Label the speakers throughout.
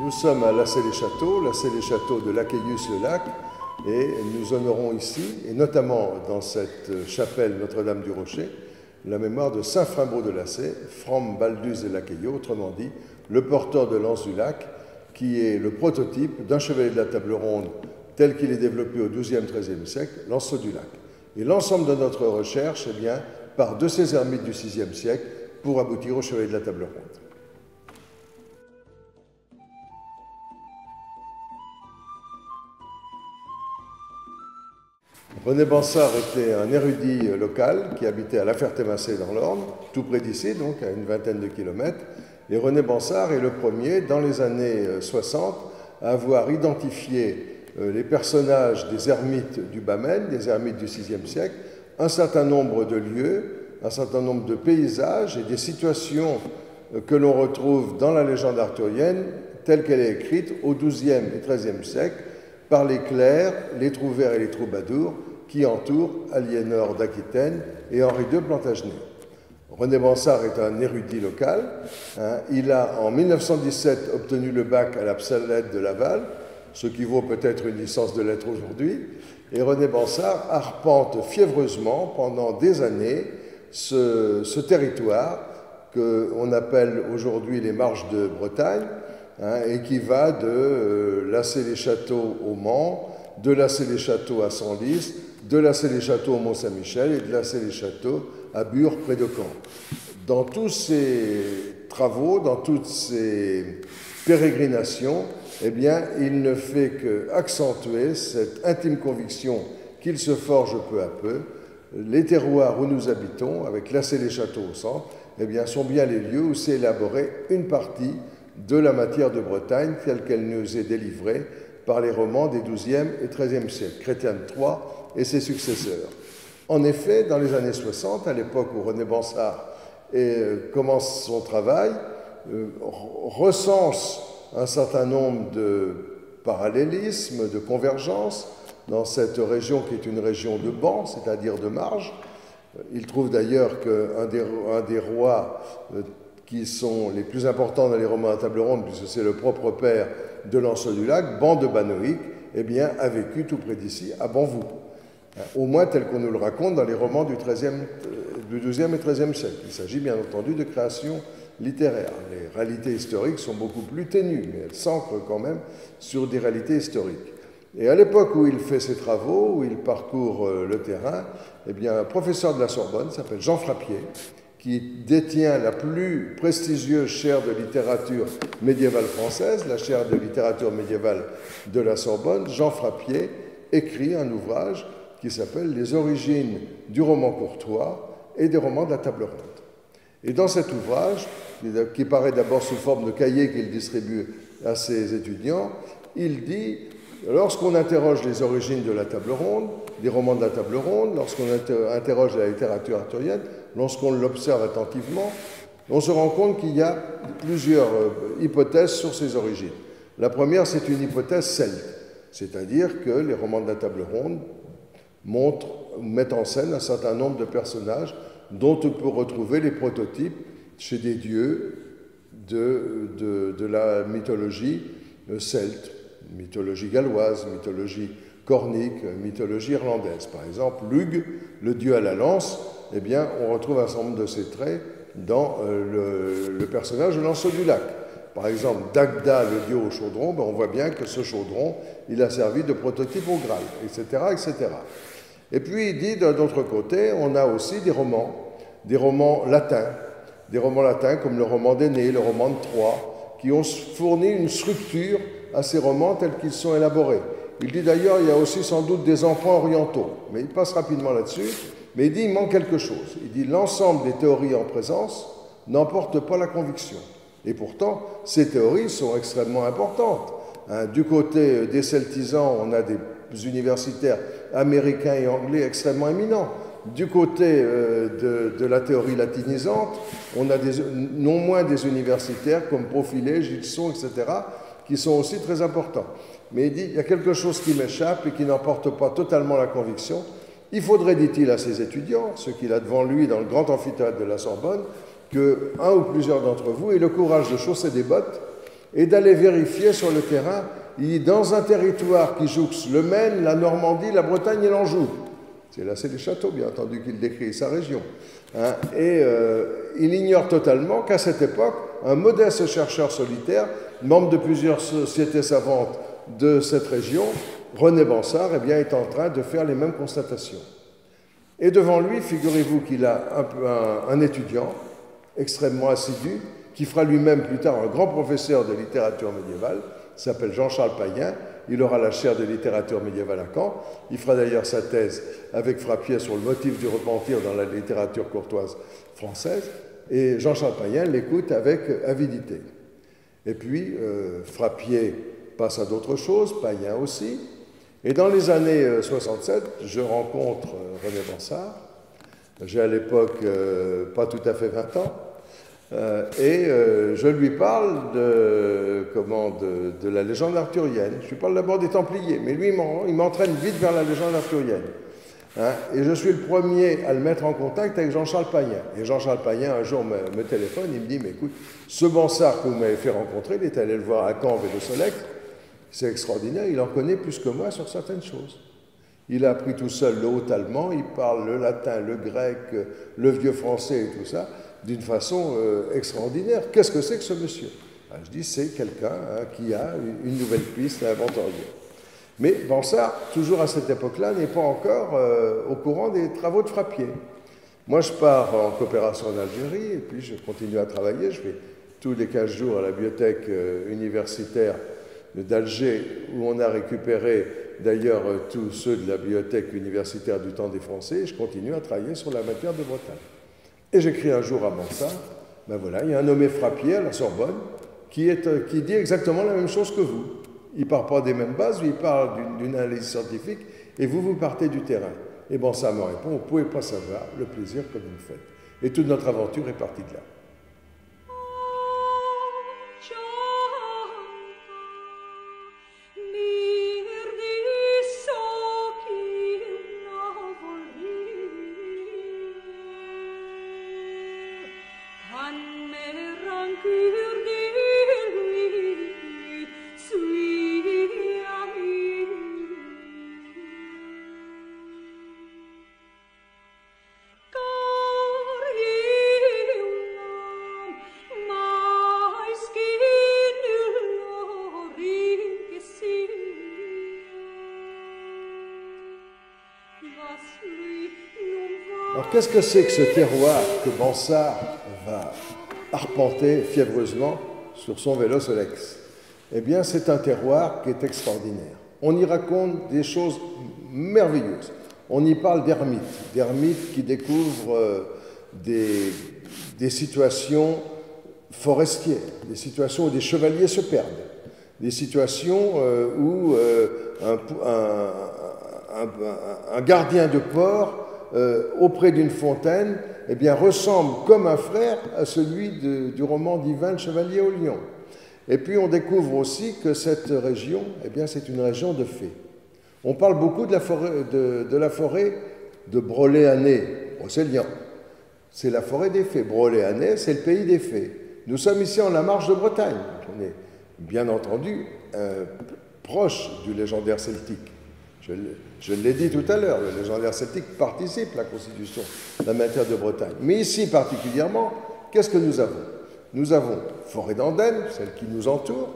Speaker 1: Nous sommes à Lassay-les-Châteaux de Lacailloux-le-Lac, et nous honorons ici, et notamment dans cette chapelle Notre-Dame-du-Rocher, la mémoire de saint Frimbault de Lassay, Fram Baldus de Lacailloux, autrement dit, le porteur de l'anse du lac, qui est le prototype d'un chevalier de la table ronde tel qu'il est développé au XIIe, XIIIe siècle, l'anse du lac. Et l'ensemble de notre recherche, eh bien, part de ces ermites du VIe siècle pour aboutir au chevalier de la table ronde. René Bansard était un érudit local qui habitait à La Ferté-Macé dans l'Orne, tout près d'ici, donc à une vingtaine de kilomètres. Et René Bansard est le premier, dans les années 60, à avoir identifié les personnages des ermites du Bas-Maine, des ermites du VIe siècle, un certain nombre de lieux, un certain nombre de paysages et des situations que l'on retrouve dans la légende arthurienne telle qu'elle est écrite au XIIe et XIIIe siècle par les clercs, les trouvères et les troubadours qui entourent Aliénor d'Aquitaine et Henri II Plantagenet. René Bansard est un érudit local. Il a en 1917 obtenu le bac à l'Absalède de Laval, ce qui vaut peut-être une licence de lettres aujourd'hui. Et René Bansard arpente fiévreusement pendant des années ce territoire qu'on appelle aujourd'hui les Marches de Bretagne, et qui va de Lassay-les-Châteaux au Mans, de Lassay-les-Châteaux à Senlis, de Lassay-les-Châteaux au Mont-Saint-Michel et de Lassay-les-Châteaux à Bure, près de Caen. Dans tous ces travaux, dans toutes ces pérégrinations, eh bien, il ne fait qu'accentuer cette intime conviction qu'il se forge peu à peu. Les terroirs où nous habitons, avec Lassay-les-Châteaux au centre, eh bien, sont bien les lieux où s'est élaborée une partie de la matière de Bretagne telle qu'elle nous est délivrée par les romans des XIIe et XIIIe siècles, Chrétien III et ses successeurs. En effet, dans les années 60, à l'époque où René Bansard commence son travail, recense un certain nombre de parallélismes, de convergences dans cette région qui est une région de banc, c'est-à-dire de marge. Il trouve d'ailleurs qu'un des rois qui sont les plus importants dans les romans à table ronde, puisque c'est le propre père de l'Anse du Lac, Ban de Banoïc, eh bien, a vécu tout près d'ici, à Banvou. Au moins tel qu'on nous le raconte dans les romans du XIIe et XIIIe siècle. Il s'agit bien entendu de créations littéraires. Les réalités historiques sont beaucoup plus ténues, mais elles s'ancrent quand même sur des réalités historiques. Et à l'époque où il fait ses travaux, où il parcourt le terrain, eh bien, un professeur de la Sorbonne s'appelle Jean Frappier, qui détient la plus prestigieuse chaire de littérature médiévale française, la chaire de littérature médiévale de la Sorbonne. Jean Frappier écrit un ouvrage qui s'appelle « Les origines du roman courtois et des romans de la table ronde ». Et dans cet ouvrage, qui paraît d'abord sous forme de cahier qu'il distribue à ses étudiants, il dit « Lorsqu'on interroge les origines de la table ronde, des romans de la table ronde, lorsqu'on interroge la littérature arthurienne, lorsqu'on l'observe attentivement, on se rend compte qu'il y a plusieurs hypothèses sur ces origines. La première, c'est une hypothèse celte, c'est-à-dire que les romans de la table ronde mettent en scène un certain nombre de personnages dont on peut retrouver les prototypes chez des dieux de la mythologie celte, mythologie galloise, mythologie cornique, mythologie irlandaise. Par exemple, Lugh, le dieu à la lance, eh bien, on retrouve un certain nombre de ces traits dans le personnage de Lancelot du Lac. Par exemple, Dagda, le dieu au chaudron, ben on voit bien que ce chaudron, il a servi de prototype au Graal, etc., etc. Et puis, il dit, d'un autre côté, on a aussi des romans latins comme le roman d'Énée, le roman de Troie, qui ont fourni une structure à ces romans tels qu'ils sont élaborés. Il dit d'ailleurs, il y a aussi sans doute des emprunts orientaux, mais il passe rapidement là-dessus, mais il dit, il manque quelque chose. Il dit, l'ensemble des théories en présence n'emporte pas la conviction. Et pourtant, ces théories sont extrêmement importantes. Du côté des celtisans, on a des universitaires américains et anglais extrêmement éminents. Du côté de la théorie latinisante, on a non moins des universitaires comme Profilé, Gilson, etc., qui sont aussi très importants. Mais il dit, il y a quelque chose qui m'échappe et qui n'emporte pas totalement la conviction. Il faudrait, dit-il à ses étudiants, ceux qu'il a devant lui dans le grand amphithéâtre de la Sorbonne, qu'un ou plusieurs d'entre vous aient le courage de chausser des bottes et d'aller vérifier sur le terrain, il dit, dans un territoire qui jouxte le Maine, la Normandie, la Bretagne et l'Anjou. C'est là, c'est les châteaux, bien entendu, qu'il décrit, sa région. Hein, et il ignore totalement qu'à cette époque, un modeste chercheur solitaire, membre de plusieurs sociétés savantes de cette région, René Bansard, eh bien, est en train de faire les mêmes constatations. Et devant lui, figurez-vous qu'il a un étudiant extrêmement assidu, qui fera lui-même plus tard un grand professeur de littérature médiévale, s'appelle Jean-Charles Payen. Il aura la chaire de littérature médiévale à Caen. Il fera d'ailleurs sa thèse avec Frappier sur le motif du repentir dans la littérature courtoise française. Et Jean-Charles Payen l'écoute avec avidité. Et puis, Frappier passe à d'autres choses, Payen aussi. Et dans les années 67, je rencontre René Bansard. J'ai à l'époque pas tout à fait 20 ans. Je lui parle de la légende arthurienne. Je lui parle d'abord des Templiers, mais lui, il m'entraîne vite vers la légende arthurienne. Hein, et je suis le premier à le mettre en contact avec Jean-Charles Payen. Et Jean-Charles Payen, un jour, me téléphone, il me dit, mais écoute, ce Bansard que vous m'avez fait rencontrer, il est allé le voir à Caen, et de Solec, c'est extraordinaire, il en connaît plus que moi sur certaines choses. Il a appris tout seul le haut-allemand, il parle le latin, le grec, le vieux français et tout ça, d'une façon extraordinaire. Qu'est-ce que c'est que ce monsieur? Je dis, c'est quelqu'un qui a une nouvelle piste à inventorier. Mais Bansard, toujours à cette époque-là, n'est pas encore au courant des travaux de Frappier. Moi, je pars en coopération en Algérie, et puis je continue à travailler. Je vais tous les 15 jours à la bibliothèque universitaire d'Alger, où on a récupéré d'ailleurs tous ceux de la bibliothèque universitaire du temps des Français, et je continue à travailler sur la matière de Bretagne. Et j'écris un jour à Bansard, ben voilà, il y a un nommé Frappier à la Sorbonne qui dit exactement la même chose que vous. Il ne part pas des mêmes bases, il parle d'une analyse scientifique, et vous partez du terrain. Et Bansard me répond, vous ne pouvez pas savoir le plaisir que vous me faites. Et toute notre aventure est partie de là. Alors, qu'est-ce que c'est que ce terroir que Bansard va arpenter fiévreusement sur son vélo Solex? Eh bien, c'est un terroir qui est extraordinaire. On y raconte des choses merveilleuses. On y parle d'ermites qui découvrent des situations forestières, des situations où des chevaliers se perdent, des situations où un gardien de port auprès d'une fontaine, eh bien, ressemble comme un frère à celui du roman d'Yvain, le Chevalier au Lion. Et puis on découvre aussi que cette région, eh bien, c'est une région de fées. On parle beaucoup de la forêt de Brolé-Année, Brocélian. C'est la forêt des fées. Brolé-Année, c'est le pays des fées. Nous sommes ici en la marche de Bretagne. On est bien entendu proche du légendaire celtique. Je l'ai dit tout à l'heure, le légendaire celtique participe à la constitution de la matière de Bretagne. Mais ici particulièrement, qu'est-ce que nous avons? Nous avons forêt d'Andenne, celle qui nous entoure,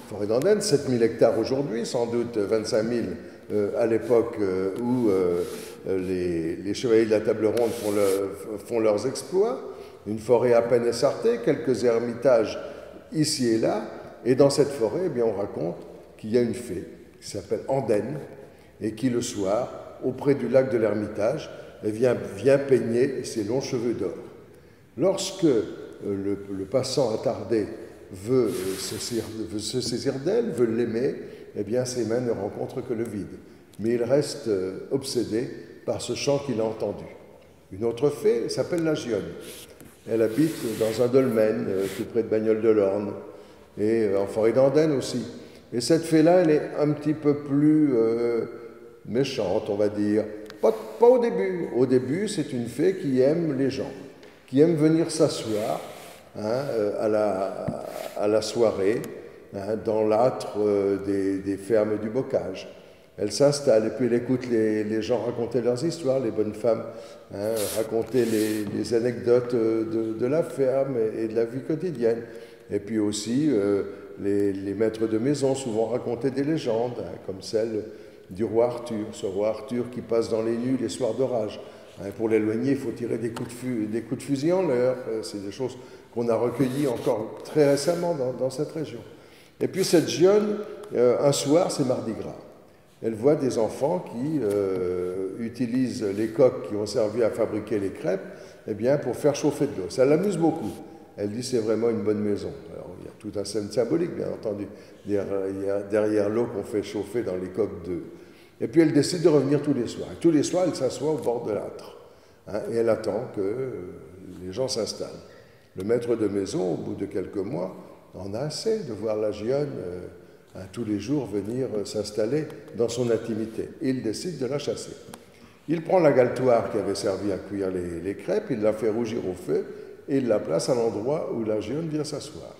Speaker 1: forêt d'Andenne, 7000 hectares aujourd'hui, sans doute 25 000 à l'époque où les chevaliers de la table ronde font leurs exploits, une forêt à peine essartée, quelques ermitages ici et là, et dans cette forêt, eh bien, on raconte qu'il y a une fée qui s'appelle Andenne, et qui, le soir, auprès du lac de l'Ermitage, vient peigner ses longs cheveux d'or. Lorsque le passant attardé veut se saisir d'elle, veut l'aimer, eh bien, ses mains ne rencontrent que le vide. Mais il reste obsédé par ce chant qu'il a entendu. Une autre fée s'appelle la Gionne. Elle habite dans un dolmen, tout près de Bagnoles-de-l'Orne, et en forêt d'Andenne aussi. Et cette fée-là, elle est un petit peu plus méchante, on va dire. Pas au début. Au début, c'est une fée qui aime les gens, qui aime venir s'asseoir à la soirée dans l'âtre des fermes du bocage. Elle s'installe et puis elle écoute les gens raconter leurs histoires, les bonnes femmes raconter les anecdotes de la ferme et de la vie quotidienne. Et puis aussi les maîtres de maison souvent racontaient des légendes, comme celle du roi Arthur, ce roi Arthur qui passe dans les nuits les soirs d'orage. Pour l'éloigner, il faut tirer des coups de fusil en l'air. C'est des choses qu'on a recueillies encore très récemment dans cette région. Et puis cette jeune, un soir, c'est Mardi Gras. Elle voit des enfants qui utilisent les coques qui ont servi à fabriquer les crêpes pour faire chauffer de l'eau. Ça l'amuse beaucoup. Elle dit c'est vraiment une bonne maison. Alors il y a tout un scène symbolique, bien entendu, derrière l'eau qu'on fait chauffer dans les coques d'œufs. Et puis elle décide de revenir tous les soirs. Et tous les soirs, elle s'assoit au bord de l'âtre. Et elle attend que les gens s'installent. Le maître de maison, au bout de quelques mois, en a assez de voir la gionne tous les jours venir s'installer dans son intimité. Et il décide de la chasser. Il prend la galetoire qui avait servi à cuire les crêpes, il la fait rougir au feu et il la place à l'endroit où la gionne vient s'asseoir.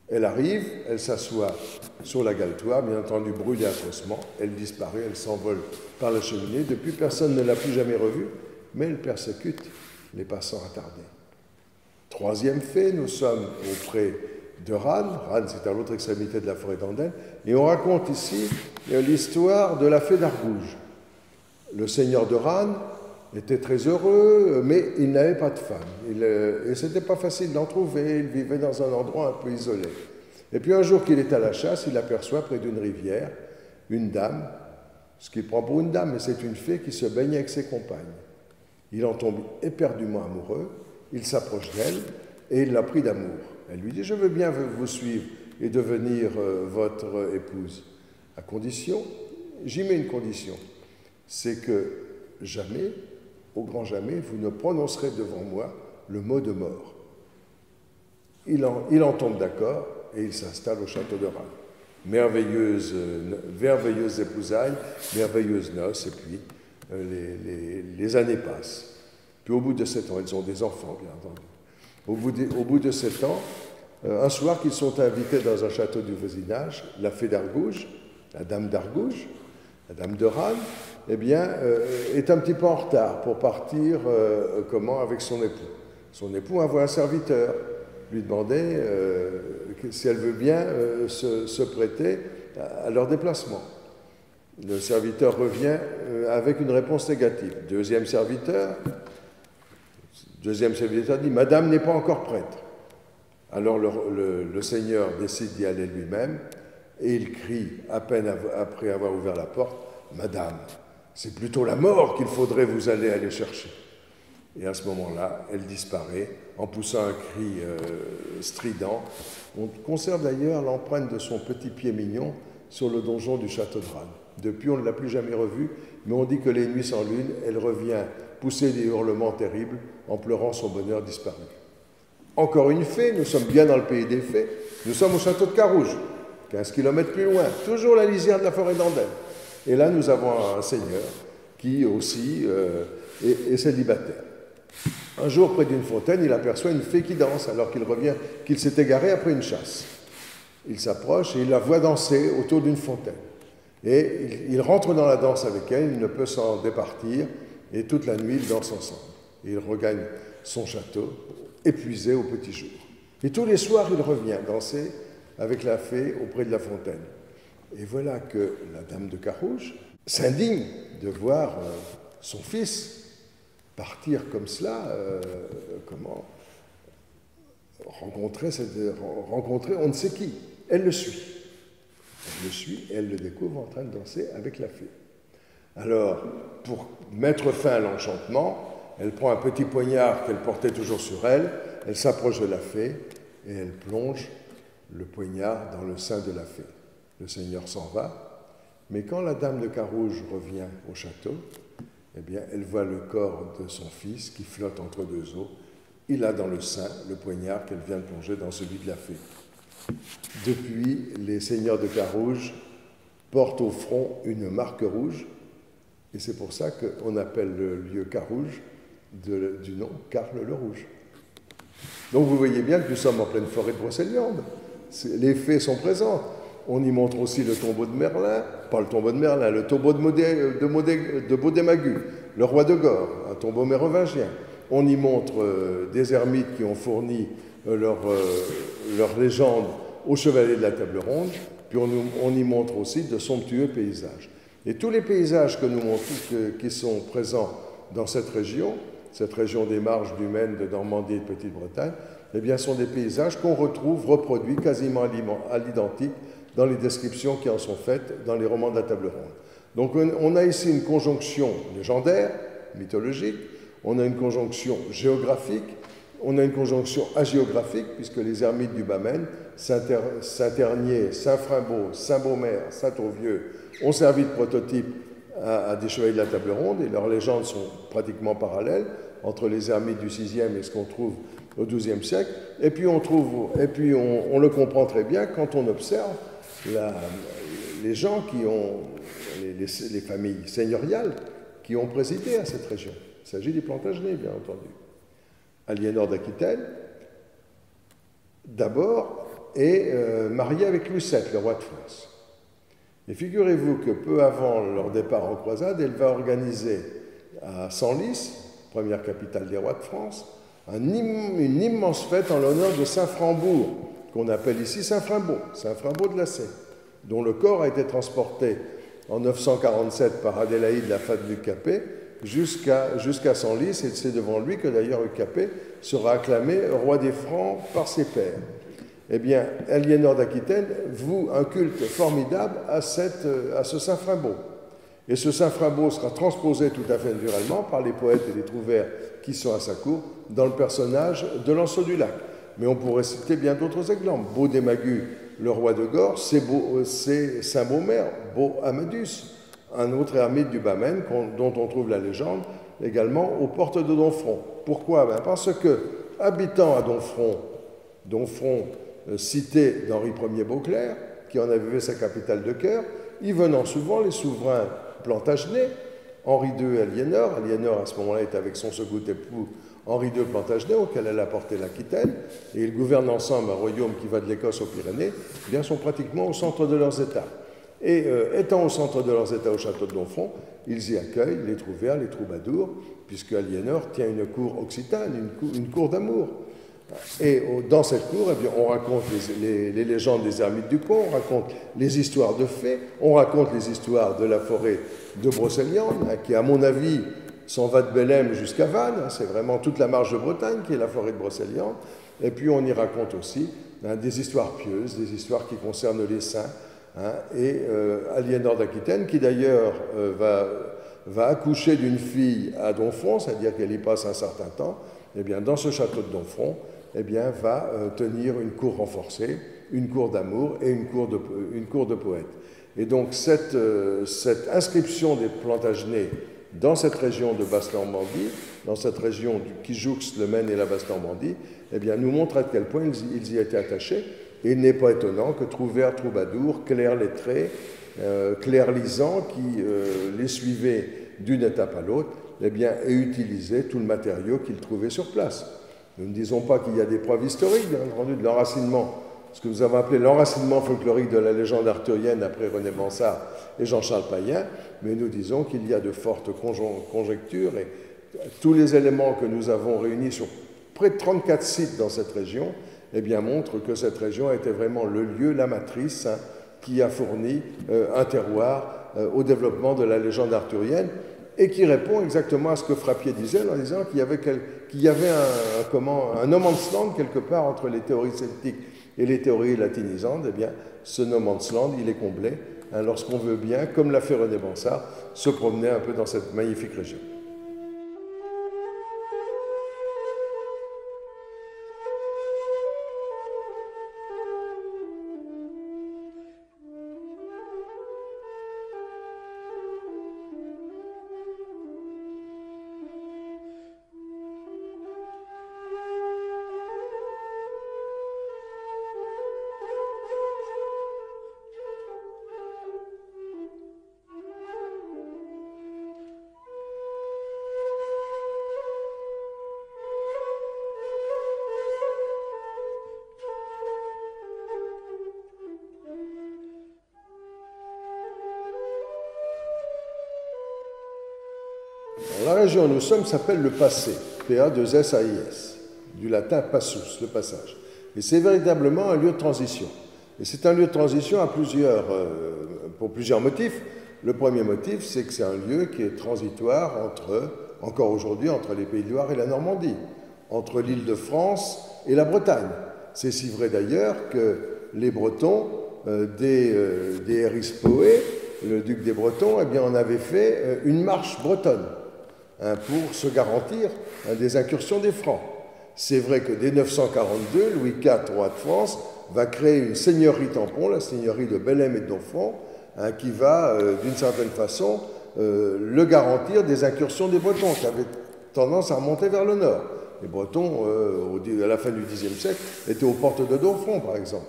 Speaker 1: Elle arrive, elle s'assoit sur la galetoire, bien entendu brûlée atrocement, elle disparaît, elle s'envole par la cheminée. Depuis, personne ne l'a plus jamais revue, mais elle persécute les passants attardés. Troisième fait, nous sommes auprès de Rannes. Rannes, c'est à l'autre extrémité de la forêt d'Andenne, et on raconte ici l'histoire de la fée d'Argouges. Le seigneur de Rannes était très heureux, mais il n'avait pas de femme. Et ce n'était pas facile d'en trouver, il vivait dans un endroit un peu isolé. Et puis un jour qu'il est à la chasse, il aperçoit près d'une rivière une dame, ce qu'il prend pour une dame, mais c'est une fée qui se baigne avec ses compagnes. Il en tombe éperdument amoureux, il s'approche d'elle et il la prie d'amour. Elle lui dit « Je veux bien vous suivre et devenir votre épouse, à condition, j'y mets une condition, c'est que jamais, au grand jamais, vous ne prononcerez devant moi le mot de mort. » Il en tombe d'accord et il s'installe au château de Rannes. Merveilleuse épousailles, merveilleuses noces, et puis les années passent. Puis au bout de 7 ans, ils ont des enfants, bien entendu. Au bout de 7 ans, un soir qu'ils sont invités dans un château du voisinage, la fée d'Argouges, la dame d'Argouges, la dame de Rannes, est un petit peu en retard pour partir avec son époux. Son époux envoie un serviteur lui demander si elle veut bien se prêter à leur déplacement. Le serviteur revient avec une réponse négative. Deuxième serviteur dit « Madame n'est pas encore prête ». Alors le Seigneur décide d'y aller lui-même et il crie, à peine après avoir ouvert la porte, « Madame, c'est plutôt la mort qu'il faudrait vous aller chercher ». Et à ce moment-là, elle disparaît en poussant un cri strident. On conserve d'ailleurs l'empreinte de son petit pied mignon sur le donjon du château de Rannes. Depuis, on ne l'a plus jamais revue, mais on dit que les nuits sans lune, elle revient pousser des hurlements terribles en pleurant son bonheur disparu. Encore une fée, nous sommes bien dans le pays des fées, nous sommes au château de Carouge, 15 km plus loin, toujours la lisière de la forêt d'Andenne. Et là, nous avons un seigneur qui aussi est célibataire. Un jour, près d'une fontaine, il aperçoit une fée qui danse alors qu'il s'est égaré après une chasse. Il s'approche et il la voit danser autour d'une fontaine. Et il rentre dans la danse avec elle, il ne peut s'en départir, et toute la nuit, ils dansent ensemble. Et il regagne son château, épuisé au petit jour. Et tous les soirs, il revient danser avec la fée auprès de la fontaine. Et voilà que la dame de Carouge s'indigne de voir son fils partir comme cela, rencontrer on ne sait qui. Elle le suit. Elle le suit et elle le découvre en train de danser avec la fée. Alors, pour mettre fin à l'enchantement, elle prend un petit poignard qu'elle portait toujours sur elle, elle s'approche de la fée et elle plonge le poignard dans le sein de la fée. Le Seigneur s'en va, mais quand la dame de Carouge revient au château, elle voit le corps de son fils qui flotte entre deux eaux. Il a dans le sein le poignard qu'elle vient de plonger dans celui de la fée. Depuis, les seigneurs de Carouge portent au front une marque rouge, et c'est pour ça qu'on appelle le lieu Carouge du nom Carle le Rouge. Donc vous voyez bien que nous sommes en pleine forêt de Brocéliande. les faits sont présents. On y montre aussi le tombeau de Merlin, pas le tombeau de Merlin, le tombeau de Baudémagu, le roi de Gore, un tombeau mérovingien. On y montre des ermites qui ont fourni leur légende aux chevaliers de la table ronde, puis on y montre aussi de somptueux paysages. Et tous les paysages que nous montrons, qui sont présents dans cette région des marges du Maine, de Normandie et de Petite-Bretagne, eh bien, sont des paysages qu'on retrouve reproduits quasiment à l'identique dans les descriptions qui en sont faites dans les romans de la table ronde. Donc on a ici une conjonction légendaire, mythologique, on a une conjonction géographique, on a une conjonction hagiographique, puisque les ermites du Bas-Maine, Saint-Ternier, Saint-Frimbault, Saint-Beaumer, Saint-Auvieux, ont servi de prototype à des chevaliers de la table ronde, et leurs légendes sont pratiquement parallèles entre les ermites du VIe et ce qu'on trouve au XIIe siècle. Et puis on le comprend très bien quand on observe les gens qui ont, les familles seigneuriales qui ont présidé à cette région. Il s'agit des Plantagenets, bien entendu. Aliénor d'Aquitaine, d'abord, est mariée avec Louis VII, le roi de France. Et figurez-vous que peu avant leur départ en croisade, elle va organiser à Senlis, première capitale des rois de France, une immense fête en l'honneur de Saint Frambourg, qu'on appelle ici Saint Frimbault de Lacé, dont le corps a été transporté en 947 par Adélaïde, la femme du Capet, jusqu'à Senlis, et c'est devant lui que d'ailleurs le Capet sera acclamé roi des Francs par ses pairs. Eh bien, Aliénor d'Aquitaine voue un culte formidable à ce Saint Frimbault. Et ce Saint Frimbault sera transposé tout à fait naturellement par les poètes et les trouvères qui sont à sa cour dans le personnage de Lancelot du Lac. Mais on pourrait citer bien d'autres exemples. Baudémagu, le roi de Gore, c'est Saint-Beaumer, Beau Amadus, un autre ermite du Bas-Maine dont on trouve la légende également aux portes de Domfront. Pourquoi? Parce que, habitant à Domfront, cité d'Henri Ier Beauclerc, qui en avait fait sa capitale de cœur, y venant souvent les souverains plantagenets, Henri II et Aliénor. Aliénor, à ce moment-là, est avec son second époux, Henri II Plantagenet, auquel elle a porté l'Aquitaine, et ils gouvernent ensemble un royaume qui va de l'Écosse aux Pyrénées, eh bien, sont pratiquement au centre de leurs États. Et étant au centre de leurs États au château de Domfront, ils y accueillent les trouvères, les troubadours, puisque Aliénor tient une cour occitane, une cour d'amour. Et dans cette cour, eh bien, on raconte les légendes des ermites du coin, on raconte les histoires de fées, on raconte les histoires de la forêt de Brocéliande, qui, à mon avis, s'en va de Bellem jusqu'à Vannes, c'est vraiment toute la marge de Bretagne qui est la forêt de Brocéliande. Et puis on y raconte aussi des histoires pieuses, des histoires qui concernent les saints, et Aliénor d'Aquitaine, qui d'ailleurs va accoucher d'une fille à Domfront, c'est-à-dire qu'elle y passe un certain temps, eh bien, dans ce château de Domfront, eh bien, va tenir une cour renforcée, une cour d'amour et une cour de poètes. Et donc cette inscription des Plantagenets dans cette région de Basse-Normandie, dans cette région qui jouxte le Maine et la Basse-Normandie, eh bien, nous montre à quel point ils y étaient attachés. Et il n'est pas étonnant que trouvères, troubadours, clercs lettrés, clercs lisants, qui les suivaient d'une étape à l'autre, eh bien, aient utilisé tout le matériau qu'ils trouvaient sur place. Nous ne disons pas qu'il y a des preuves historiques, bien entendu, de l'enracinement, ce que nous avons appelé l'enracinement folklorique de la légende arthurienne après René Bansard et Jean-Charles Payen, mais nous disons qu'il y a de fortes conjectures et tous les éléments que nous avons réunis sur près de 34 sites dans cette région, eh bien, montrent que cette région était vraiment le lieu, la matrice, qui a fourni un terroir au développement de la légende arthurienne, et qui répond exactement à ce que Frappier disait en disant qu'il y avait un no man's land quelque part entre les théories celtiques et les théories latinisantes. Eh bien, ce no man's land, il est comblé lorsqu'on veut bien, comme l'a fait René Bansard, se promener un peu dans cette magnifique région. Alors, la région où nous sommes s'appelle le passé, P-A-2-S-A-I-S, du latin passus, le passage. Et c'est véritablement un lieu de transition. Et c'est un lieu de transition pour plusieurs motifs. Le premier motif, c'est que c'est un lieu qui est transitoire encore aujourd'hui, entre les Pays de Loire et la Normandie, entre l'Île-de-France et la Bretagne. C'est si vrai d'ailleurs que les Bretons, des Hérispoé, le duc des Bretons, eh bien, on avait fait une marche bretonne pour se garantir des incursions des Francs. C'est vrai que dès 942, Louis IV, roi de France, va créer une seigneurie tampon, la seigneurie de Bellême et de Domfront, qui va, d'une certaine façon, le garantir des incursions des Bretons, qui avaient tendance à remonter vers le nord. Les Bretons, à la fin du Xe siècle, étaient aux portes de Domfront, par exemple.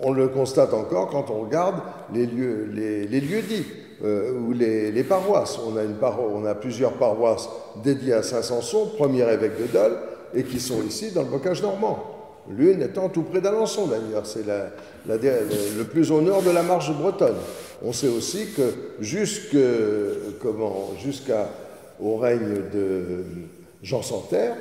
Speaker 1: On le constate encore quand on regarde les lieux-dits ou les paroisses. On a plusieurs paroisses dédiées à Saint Samson, premier évêque de Dole, et qui sont ici dans le bocage normand. L'une étant tout près d'Alençon d'ailleurs, c'est le plus au nord de la marge bretonne. On sait aussi que jusqu'au règne de Jean Santerre,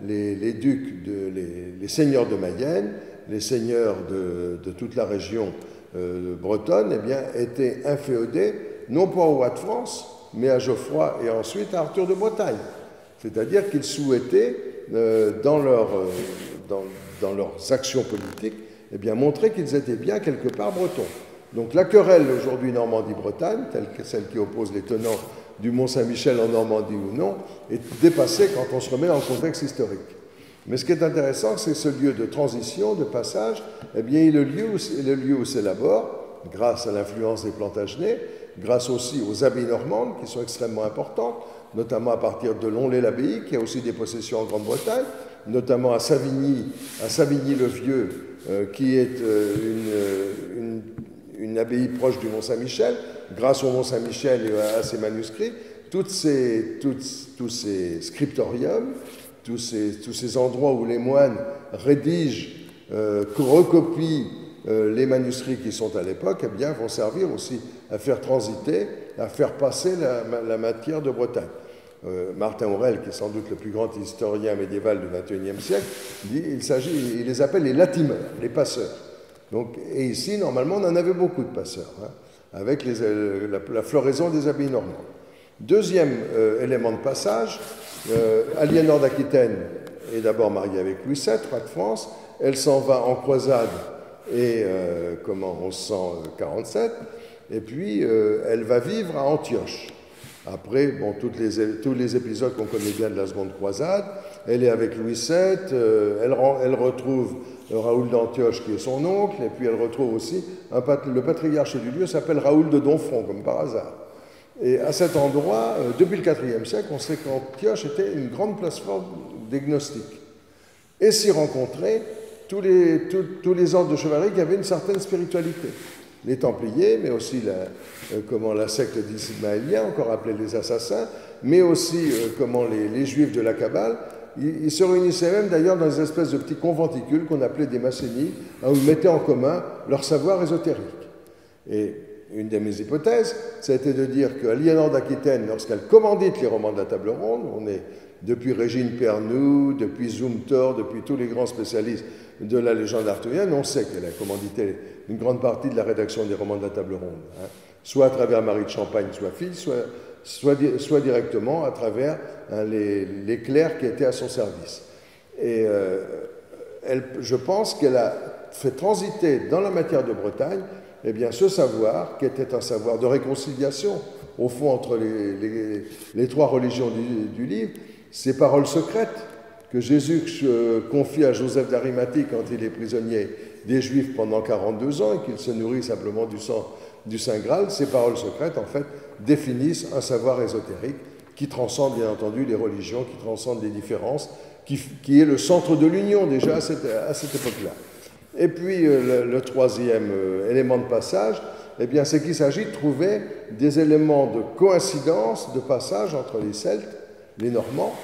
Speaker 1: les ducs, les seigneurs de Mayenne, les seigneurs de toute la région bretonne, eh bien, étaient inféodés non pas au roi de France, mais à Geoffroy et ensuite à Arthur de Bretagne. C'est-à-dire qu'ils souhaitaient, dans leurs actions politiques, eh bien, montrer qu'ils étaient bien quelque part bretons. Donc la querelle aujourd'hui Normandie-Bretagne, telle que celle qui oppose les tenants du Mont-Saint-Michel en Normandie ou non, est dépassée quand on se remet dans le contexte historique. Mais ce qui est intéressant, c'est ce lieu de transition, de passage, eh bien, est le lieu où s'élabore, grâce à l'influence des Plantagenets, grâce aussi aux abbayes normandes, qui sont extrêmement importantes, notamment à partir de Lonlay-l'Abbaye, qui a aussi des possessions en Grande-Bretagne, notamment à Savigny-le-Vieux, qui est une abbaye proche du Mont-Saint-Michel. Grâce au Mont-Saint-Michel et à ses manuscrits, tous ces scriptoriums, tous ces endroits où les moines rédigent, recopient les manuscrits qui sont à l'époque, eh bien, vont servir aussi à faire transiter, à faire passer la matière de Bretagne. Martin Aurèle, qui est sans doute le plus grand historien médiéval du XXIe siècle, il les appelle les latimeurs, les passeurs. Donc, et ici, normalement, on en avait beaucoup de passeurs, avec la floraison des abbayes normandes. Deuxième élément de passage, Aliénor d'Aquitaine est d'abord mariée avec Louis VII, roi de France. Elle s'en va en croisade en 1147, et puis elle va vivre à Antioche. Après, bon, tous les épisodes qu'on connaît bien de la seconde croisade, elle est avec Louis VII, elle retrouve Raoul d'Antioche qui est son oncle, et puis elle retrouve aussi le patriarche du lieu s'appelle Raoul de Domfront, comme par hasard. Et à cet endroit, depuis le IVe siècle, on sait qu'Antioche était une grande place forte des gnostiques. Et s'y rencontraient tous les ordres de chevalerie qui avaient une certaine spiritualité. Les Templiers, mais aussi la secte des Ismaéliens, encore appelés les Assassins, mais aussi les Juifs de la Kabbale. Ils se réunissaient même d'ailleurs dans des espèces de petits conventicules qu'on appelait des Massénies, où ils mettaient en commun leur savoir ésotérique. Et une de mes hypothèses, ça a été de dire qu'Aliénor d'Aquitaine, lorsqu'elle commandite les romans de la table ronde, on est depuis Régine Pernoud, depuis Zumthor, depuis tous les grands spécialistes de la légende arthurienne, on sait qu'elle a commandité une grande partie de la rédaction des romans de la table ronde, soit à travers Marie de Champagne, soit fille, soit directement à travers les clercs qui étaient à son service. Et je pense qu'elle a fait transiter dans la matière de Bretagne, eh bien, ce savoir, qui était un savoir de réconciliation, au fond, entre les trois religions du livre, ces paroles secrètes que Jésus confie à Joseph d'Arimathie quand il est prisonnier des Juifs pendant 42 ans et qu'il se nourrit simplement du sang du Saint Graal, ces paroles secrètes, en fait, définissent un savoir ésotérique qui transcende, bien entendu, les religions, qui transcende les différences, qui est le centre de l'union, déjà, à cette époque-là. Et puis, le troisième élément de passage, eh bien, c'est qu'il s'agit de trouver des éléments de coïncidence, de passage entre les Celtes, les Normands,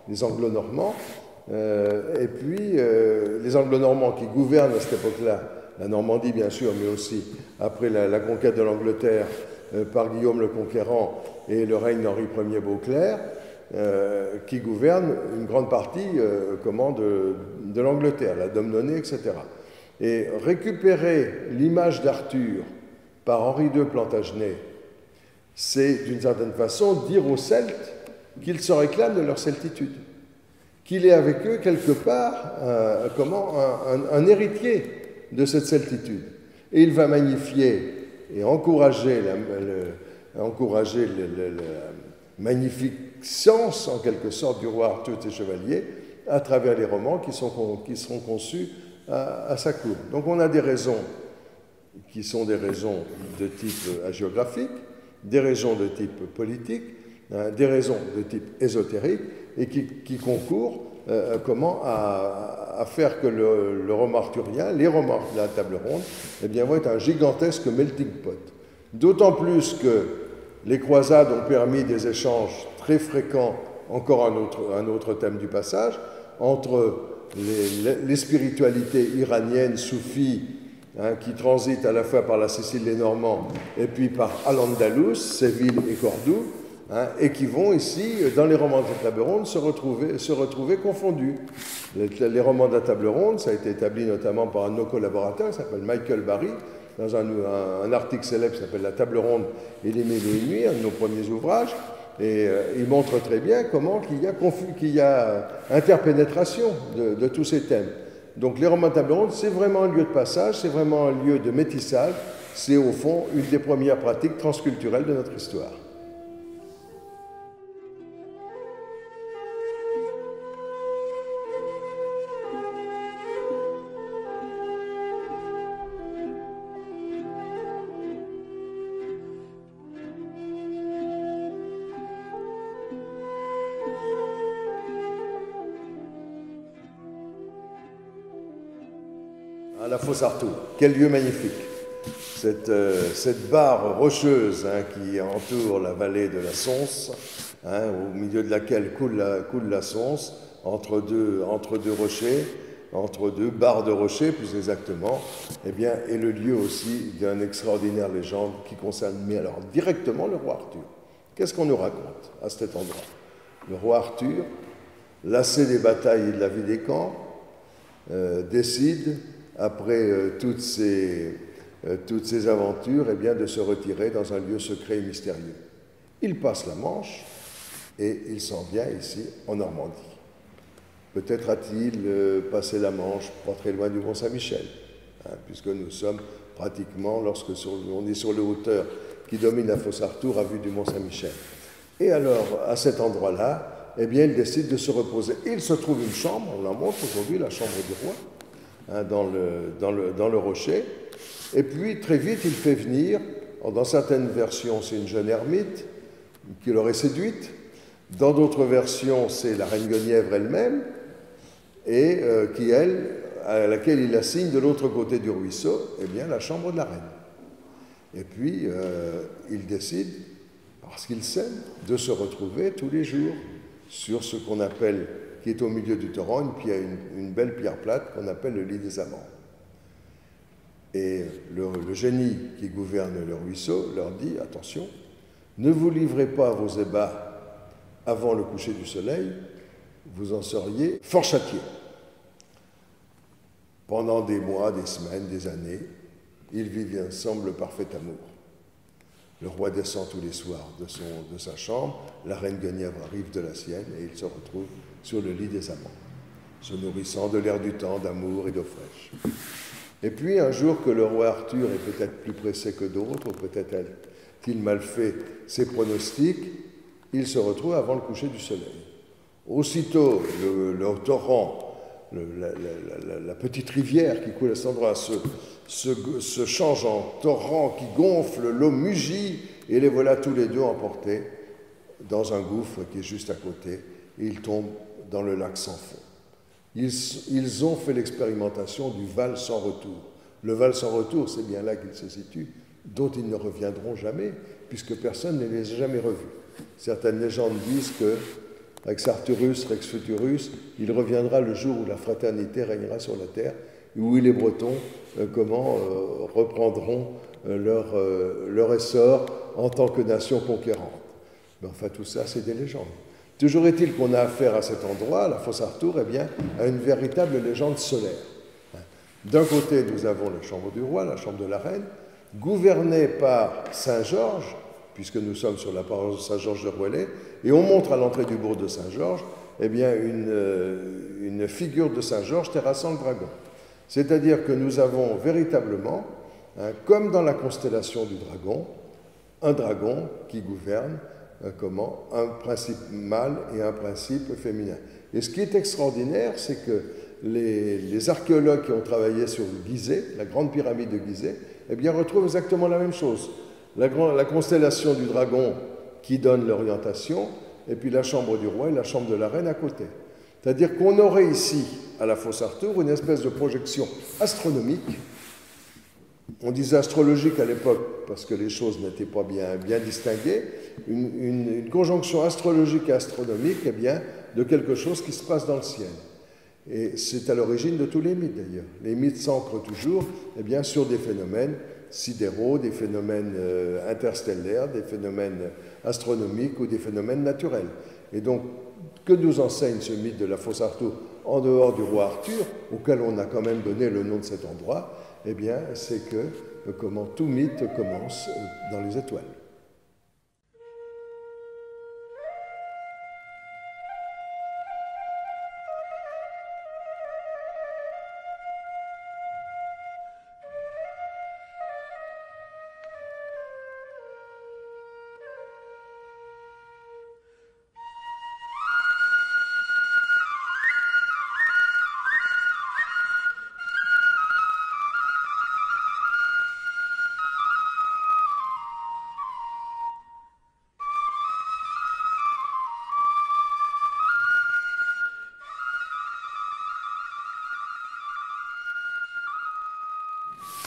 Speaker 1: les Anglo-Normands, et puis les Anglo-Normands qui gouvernent à cette époque-là, la Normandie bien sûr, mais aussi après la conquête de l'Angleterre par Guillaume le Conquérant, et le règne d'Henri Ier Beauclerc, qui gouverne une grande partie de l'Angleterre, la Domnonnée, etc. Et récupérer l'image d'Arthur par Henri II Plantagenet, c'est d'une certaine façon dire aux Celtes qu'ils se réclament de leur celtitude, qu'il est avec eux quelque part un héritier de cette celtitude. Et il va magnifier et encourager la magnificence, en quelque sorte, du roi Arthur et ses chevaliers à travers les romans qui seront conçus à sa cour. Donc on a des raisons qui sont des raisons de type hagiographique, des raisons de type politique, des raisons de type ésotérique, et qui concourent à faire que le roman arthurien, les romans de la table ronde, eh bien, vont être un gigantesque melting pot. D'autant plus que les croisades ont permis des échanges très fréquents, encore un autre thème du passage, entre les spiritualités iraniennes, soufis, qui transitent à la fois par la Sicile des Normands et puis par Al-Andalus, Séville et Cordoue, et qui vont ici, dans les romans de la table ronde, se retrouver confondus. Les romans de la table ronde, ça a été établi notamment par un de nos collaborateurs, qui s'appelle Michael Barry, dans un article célèbre qui s'appelle La table ronde et les mille et une nuits, un de nos premiers ouvrages, et il montre très bien comment qu'il y a interpénétration de tous ces thèmes. Donc les romans de table ronde, c'est vraiment un lieu de passage, c'est vraiment un lieu de métissage, c'est au fond une des premières pratiques transculturelles de notre histoire. À la fosse Arthur, quel lieu magnifique! Cette barre rocheuse qui entoure la vallée de la Sonse, au milieu de laquelle coule la Sonse, entre deux rochers, entre deux barres de rochers plus exactement, eh bien, est le lieu aussi d'une extraordinaire légende qui concerne, mais alors directement le roi Arthur. Qu'est-ce qu'on nous raconte à cet endroit? Le roi Arthur, lassé des batailles et de la vie des camps, décide, après toutes ces aventures, eh bien, de se retirer dans un lieu secret et mystérieux. Il passe la Manche et il s'en vient ici, en Normandie. Peut-être a-t-il passé la Manche pas très loin du Mont-Saint-Michel, puisque nous sommes pratiquement, on est sur les hauteurs qui dominent la fosse Arthur à vue du Mont-Saint-Michel. Et alors, à cet endroit-là, eh bien, il décide de se reposer. Il se trouve une chambre, on la montre aujourd'hui, la chambre du roi, dans le rocher. Et puis, très vite, il fait venir, dans certaines versions, c'est une jeune ermite qui l'aurait séduite. Dans d'autres versions, c'est la reine Guenièvre elle-même, et à laquelle il assigne de l'autre côté du ruisseau, eh bien, la chambre de la reine. Et puis, il décide, parce qu'il s'aime, de se retrouver tous les jours sur ce qu'on appelle, qui est au milieu du torrent, une belle pierre plate qu'on appelle le lit des amants. Et le génie qui gouverne le ruisseau leur dit, attention, ne vous livrez pas à vos ébats avant le coucher du soleil, vous en seriez fort châtiés. Pendant des mois, des semaines, des années, ils vivent ensemble le parfait amour. Le roi descend tous les soirs de sa chambre, la reine Guenièvre arrive de la sienne et ils se retrouvent sur le lit des amants, se nourrissant de l'air du temps, d'amour et d'eau fraîche. Et puis un jour que le roi Arthur est peut-être plus pressé que d'autres, ou peut-être a-t-il mal fait ses pronostics, il se retrouve avant le coucher du soleil. Aussitôt, le torrent, la petite rivière qui coule à cet endroit se change en torrent qui gonfle, l'eau mugit, et les voilà tous les deux emportés dans un gouffre qui est juste à côté, et ils tombent dans le lac sans fond. Ils ont fait l'expérimentation du Val sans retour. Le Val sans retour, c'est bien là qu'il se situe, dont ils ne reviendront jamais, puisque personne ne les a jamais revus. Certaines légendes disent que, Rex Arturus, Rex Futurus, il reviendra le jour où la fraternité régnera sur la terre, où les Bretons reprendront leur essor en tant que nation conquérante. Mais enfin, tout ça, c'est des légendes. Toujours est-il qu'on a affaire à cet endroit, la fosse Arthur, eh bien, à une véritable légende solaire. D'un côté, nous avons la chambre du roi, la chambre de la reine, gouvernée par Saint-Georges, puisque nous sommes sur la paroisse de Saint-Georges de Rouellé, et on montre à l'entrée du bourg de Saint-Georges eh bien, une figure de Saint-Georges terrassant le dragon. C'est-à-dire que nous avons véritablement, comme dans la constellation du dragon, un dragon qui gouverne un principe mâle et un principe féminin. Et ce qui est extraordinaire, c'est que les archéologues qui ont travaillé sur Gizeh, la grande pyramide de Gizeh, eh bien, retrouvent exactement la même chose. La constellation du dragon qui donne l'orientation, et puis la chambre du roi et la chambre de la reine à côté. C'est-à-dire qu'on aurait ici, à la fosse Arthur, une espèce de projection astronomique. On disait astrologique à l'époque parce que les choses n'étaient pas bien distinguées. Une conjonction astrologique et astronomique eh bien, de quelque chose qui se passe dans le ciel. Et c'est à l'origine de tous les mythes d'ailleurs. Les mythes s'ancrent toujours eh bien, sur des phénomènes sidéraux, des phénomènes interstellaires, des phénomènes astronomiques ou des phénomènes naturels. Et donc, que nous enseigne ce mythe de la fosse Arthur en dehors du roi Arthur, auquel on a quand même donné le nom de cet endroit? Eh bien, c'est que comment tout mythe commence dans les étoiles.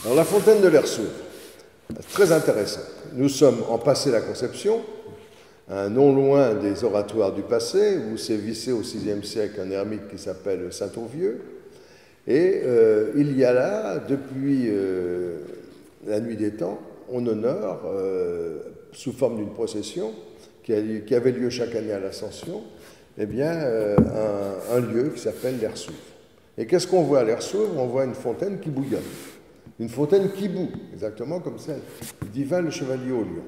Speaker 1: Alors, la fontaine de l'Air s'ouvre. Très intéressant. Nous sommes en Passé-la-Conception, non loin des oratoires du passé, où s'est vissé au VIe siècle un ermite qui s'appelle Saint-Auvieux. Et il y a là, depuis la nuit des temps, on honore, sous forme d'une procession qui avait lieu chaque année à l'Ascension, eh bien, un lieu qui s'appelle l'Air s'ouvre. Et qu'est-ce qu'on voit à l'Air s'ouvre? On voit une fontaine qui bouillonne. Une fontaine qui bout, exactement comme celle d'Ivan le Chevalier au Lion.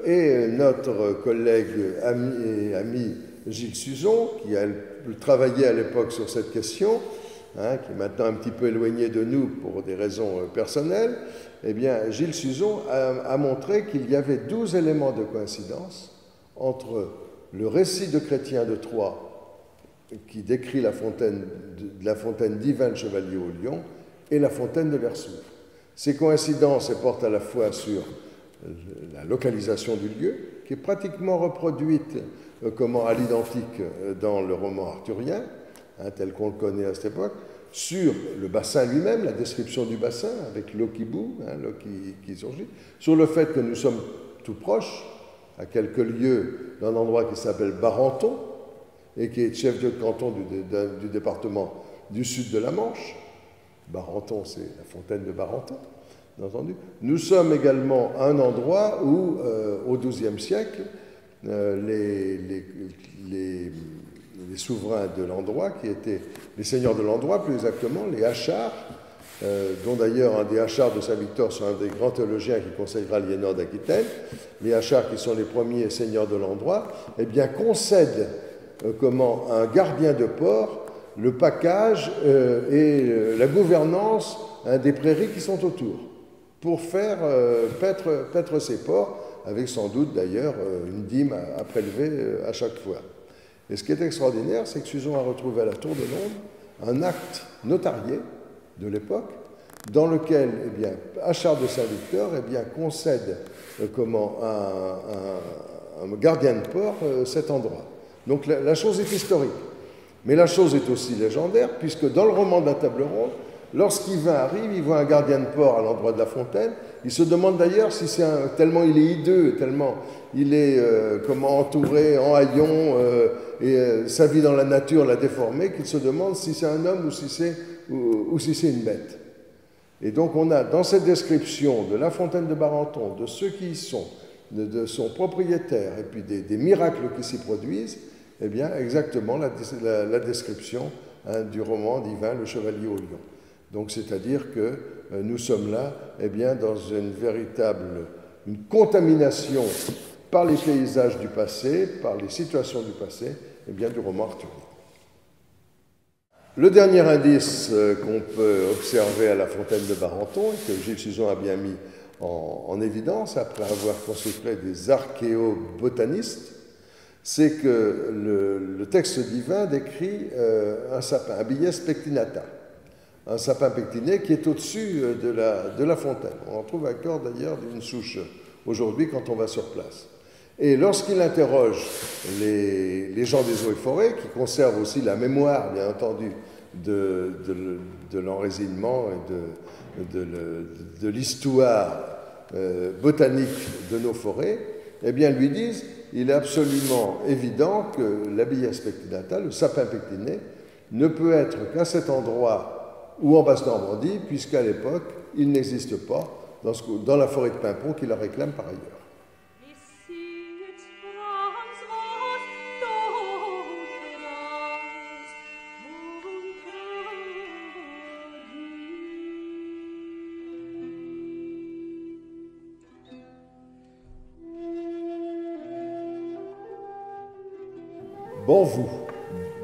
Speaker 1: Et notre collègue ami Gilles Suzon, qui a travaillé à l'époque sur cette question, qui est maintenant un petit peu éloigné de nous pour des raisons personnelles, eh bien, Gilles Suzon a montré qu'il y avait 12 éléments de coïncidence entre le récit de Chrétien de Troyes, qui décrit la fontaine d'Ivan le Chevalier au Lion, et la fontaine de l'Air s'ouvre. Ces coïncidences portent à la fois sur la localisation du lieu, qui est pratiquement reproduite à l'identique dans le roman arthurien, tel qu'on le connaît à cette époque, sur le bassin lui-même, la description du bassin, avec l'eau qui bout, l'eau qui surgit, sur le fait que nous sommes tout proches, à quelques lieues d'un endroit qui s'appelle Barenton, et qui est chef de canton du département du sud de la Manche. Barenton, c'est la fontaine de Barenton, bien entendu. Nous sommes également à un endroit où, au XIIe siècle, les souverains de l'endroit, qui étaient les seigneurs de l'endroit, plus exactement, les Achards, dont d'ailleurs un des Achards de Saint-Victor sont un des grands théologiens qui conseillera Liénor d'Aquitaine, les Achards qui sont les premiers seigneurs de l'endroit, eh bien, concèdent un gardien de port le package et la gouvernance des prairies qui sont autour, pour faire paître ces ports, avec sans doute d'ailleurs une dîme à prélever à chaque fois. Et ce qui est extraordinaire, c'est que Suzon a retrouvé à la Tour de Londres un acte notarié de l'époque, dans lequel eh bien, Achard de Saint-Victor eh bien, concède un gardien de port cet endroit. Donc la chose est historique. Mais la chose est aussi légendaire, puisque dans le roman de la Table Ronde, lorsqu'Yvain arrive, il voit un gardien de port à l'endroit de la fontaine. Il se demande d'ailleurs si c'est tellement il est hideux, tellement il est entouré en haillons, et sa vie dans la nature l'a déformé, qu'il se demande si c'est un homme ou si c'est une bête. Et donc on a dans cette description de la fontaine de Barenton, de ceux qui y sont, de son propriétaire, et puis des miracles qui s'y produisent, eh bien, exactement la description du roman divin Le Chevalier au Lion. Donc, c'est-à-dire que nous sommes là, eh bien, dans une contamination par les paysages du passé, par les situations du passé, eh bien, du roman arthurien. Le dernier indice qu'on peut observer à la fontaine de Barenton, et que Gilles Suzon a bien mis en évidence, après avoir consulté des archéobotanistes, c'est que le texte divin décrit un sapin, un Bies pectinata, un sapin pectiné qui est au-dessus de la fontaine. On en trouve encore d'ailleurs d'une souche aujourd'hui quand on va sur place. Et lorsqu'il interroge les gens des eaux et forêts, qui conservent aussi la mémoire, bien entendu, de l'enracinement et de l'histoire botanique de nos forêts, eh bien, lui disent, il est absolument évident que la Bies pectinata, le sapin pectiné, ne peut être qu'à cet endroit ou en Basse-Normandie, puisqu'à l'époque, il n'existe pas dans la forêt de Paimpont qui la réclame par ailleurs. Bon vous,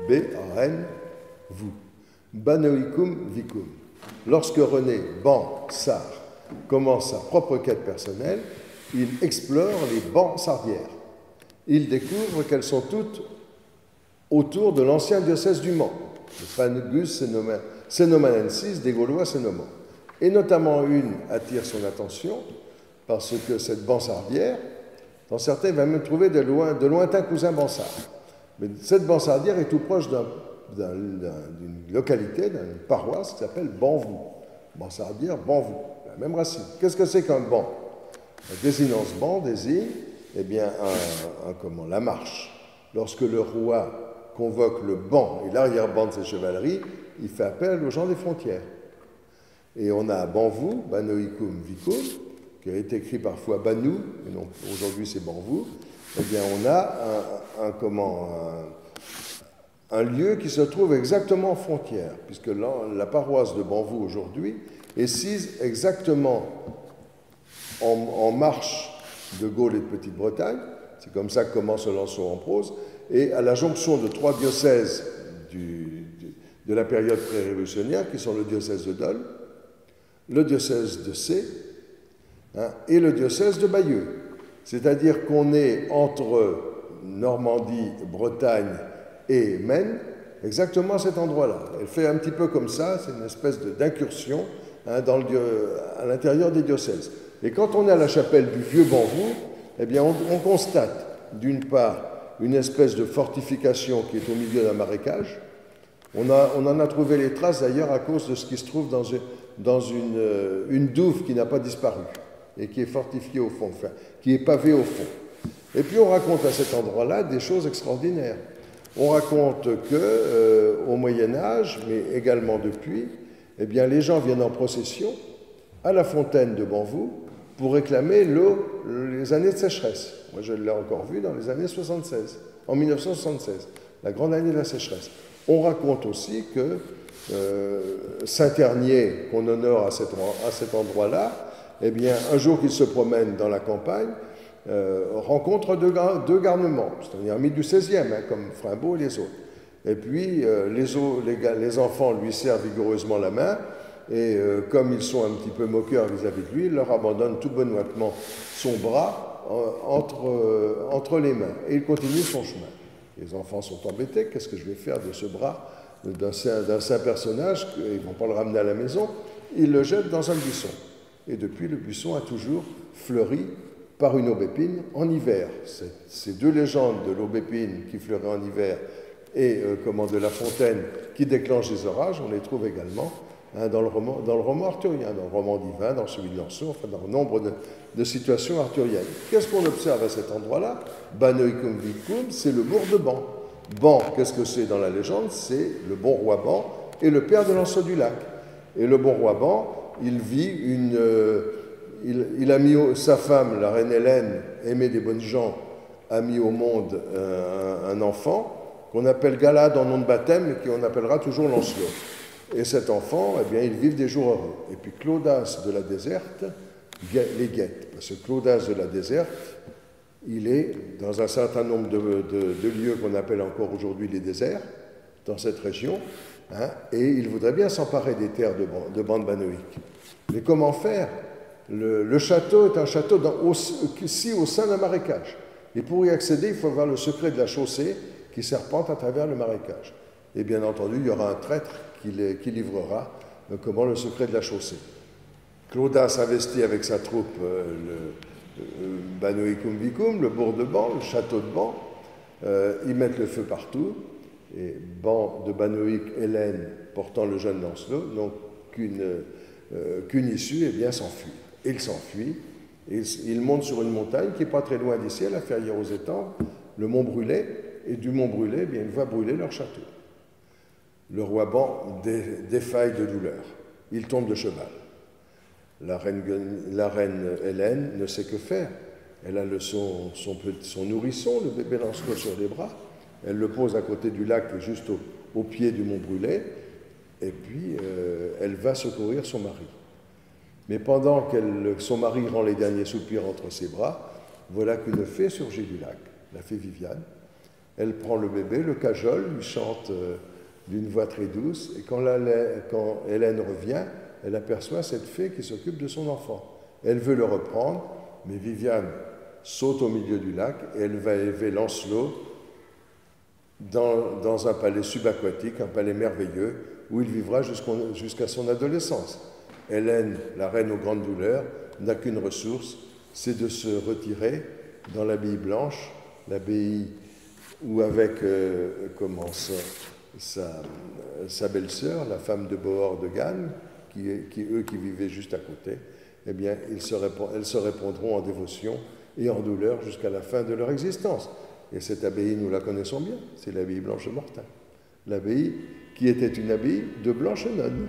Speaker 1: B-A-N, vous, Banoicum vicum. Lorsque René Bansard commence sa propre quête personnelle, il explore les Bansardières. Il découvre qu'elles sont toutes autour de l'ancien diocèse du Mans, le Panugus Cenomanensis des Gaulois Cénomans. Et notamment une attire son attention parce que cette Bansardière, dans certains, va même trouver de lointains cousins Bansards. Mais cette Bansardière est tout proche d'une localité, d'une paroisse qui s'appelle Banvou. Bansardière, Banvou, la même racine. Qu'est-ce que c'est qu'un ban? La désinence ban désigne, eh bien, la marche. Lorsque le roi convoque le ban et l'arrière-ban de ses chevaleries, il fait appel aux gens des frontières. Et on a Banvou, Banoicum vicum, qui a été écrit parfois Banou, mais non, aujourd'hui c'est Banvou. Eh bien, on a un lieu qui se trouve exactement en frontière, puisque la paroisse de Banvou aujourd'hui est sise exactement en marche de Gaule et de Petite-Bretagne. C'est comme ça que commence le Lançon en prose. Et à la jonction de trois diocèses de la période pré-révolutionnaire, qui sont le diocèse de Dole, le diocèse de Sées et le diocèse de Bayeux. C'est-à-dire qu'on est entre Normandie, Bretagne et Maine, exactement à cet endroit-là. Elle fait un petit peu comme ça, c'est une espèce d'incursion à l'intérieur des diocèses. Et quand on est à la chapelle du Vieux Banvou, eh bien on constate d'une part une espèce de fortification qui est au milieu d'un marécage. On en a trouvé les traces d'ailleurs à cause de ce qui se trouve dans une douve qui n'a pas disparu et qui est fortifiée au fond, enfin, qui est pavée au fond. Et puis on raconte à cet endroit-là des choses extraordinaires. On raconte qu'au Moyen-Âge, mais également depuis, eh bien, les gens viennent en procession à la fontaine de Banvou pour réclamer l'eau les années de sécheresse. Moi, je l'ai encore vu dans les années 76, en 1976, la grande année de la sécheresse. On raconte aussi que Saint-Ternier, qu'on honore à cet endroit-là, eh bien, un jour qu'il se promène dans la campagne, rencontre deux garnements, c'est-à-dire un mythe du XVIe, comme Frimbault et les autres. Et puis, les enfants lui serrent vigoureusement la main, et comme ils sont un petit peu moqueurs vis-à-vis de lui, il leur abandonne tout benoîtement son bras entre les mains, et il continue son chemin. Les enfants sont embêtés, qu'est-ce que je vais faire de ce bras d'un saint personnage, ils ne vont pas le ramener à la maison, ils le jettent dans un buisson. Et depuis, le buisson a toujours fleuri par une aubépine en hiver. Ces deux légendes de l'aubépine qui fleurit en hiver et de la fontaine qui déclenche les orages, on les trouve également dans le roman arthurien, dans le roman divin, dans celui de Lançon, enfin dans nombre de situations arthuriennes. Qu'est-ce qu'on observe à cet endroit-là? Banoicum vicum, c'est le bourg de Ban. Ban, qu'est-ce que c'est dans la légende? C'est le bon roi Ban et le père de Lancelot du Lac. Et le bon roi Ban, il vit il a mis sa femme, la reine Hélène, aimée des bonnes gens, a mis au monde un enfant qu'on appelle Galade en nom de baptême et qu'on appellera toujours Lancelot. Et cet enfant, eh bien, ils vivent des jours heureux. Et puis Claudas de la Déserte les guette, parce que Claudas de la Déserte, il est dans un certain nombre de lieux qu'on appelle encore aujourd'hui les déserts, dans cette région, hein, et il voudrait bien s'emparer des terres de Bande Banoïque. Mais comment faire? Le château est un château ici au sein d'un marécage. Et pour y accéder, il faut avoir le secret de la chaussée qui serpente à travers le marécage. Et bien entendu, il y aura un traître qui livrera comment le secret de la chaussée. Claudas investit avec sa troupe Banoïcum Vicum, le bourg de Ban, le château de Ban. Ils mettent le feu partout. Et Ban de Banoïc, Hélène, portant le jeune Lancelot, n'ont qu'une issue, et bien s'enfuir. Ils s'enfuient. Ils montent sur une montagne qui n'est pas très loin d'ici, à la Ferrière aux Étangs, le Mont Brûlé. Et du Mont Brûlé, eh bien, ils voient brûler leur château. Le roi Ban défaille de douleur. Il tombe de cheval. La reine Hélène ne sait que faire. Elle a son nourrisson, le bébé Lancelot, sur les bras. Elle le pose à côté du lac, juste au pied du Mont Brûlé. Et puis, elle va secourir son mari. Mais pendant que son mari rend les derniers soupirs entre ses bras, voilà qu'une fée surgit du lac, la fée Viviane. Elle prend le bébé, le cajole, lui chante d'une voix très douce, et quand Hélène revient, elle aperçoit cette fée qui s'occupe de son enfant. Elle veut le reprendre, mais Viviane saute au milieu du lac et elle va élever Lancelot dans un palais subaquatique, un palais merveilleux, où il vivra jusqu'à son adolescence. Hélène, la reine aux grandes douleurs, n'a qu'une ressource, c'est de se retirer dans l'abbaye blanche, l'abbaye où avec sa belle-sœur, la femme de Bohort de Gane, qui vivaient juste à côté, eh bien, elles se répondront en dévotion et en douleur jusqu'à la fin de leur existence. Et cette abbaye, nous la connaissons bien, c'est l'abbaye Blanche-Mortain. L'abbaye qui était une abbaye de blanches nonnes.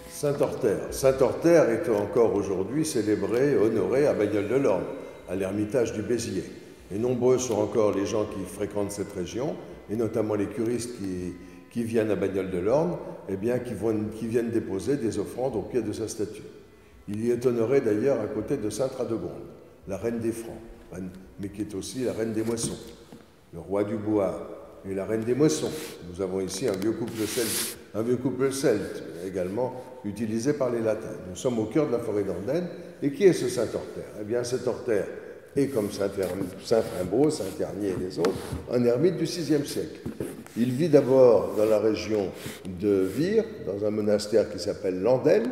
Speaker 1: Saint-Orther. Saint-Orther est encore aujourd'hui célébré, honoré à Bagnols-de-l'Orne, à l'ermitage du Béziers. Et nombreux sont encore les gens qui fréquentent cette région, et notamment les curistes qui viennent à Bagnols-de-l'Orne, eh bien, qui viennent déposer des offrandes au pied de sa statue. Il y est honoré d'ailleurs à côté de Sainte Radegonde, la reine des Francs, mais qui est aussi la reine des moissons, le roi du bois et la reine des moissons. Nous avons ici un vieux couple celte, également utilisé par les Latins. Nous sommes au cœur de la forêt d'Andenne. Et qui est ce Saint-Orther? Eh bien, cet Orther est, comme Saint-Frimbault, Saint-Ternier et les autres, un ermite du VIe siècle. Il vit d'abord dans la région de Vire, dans un monastère qui s'appelle Landel.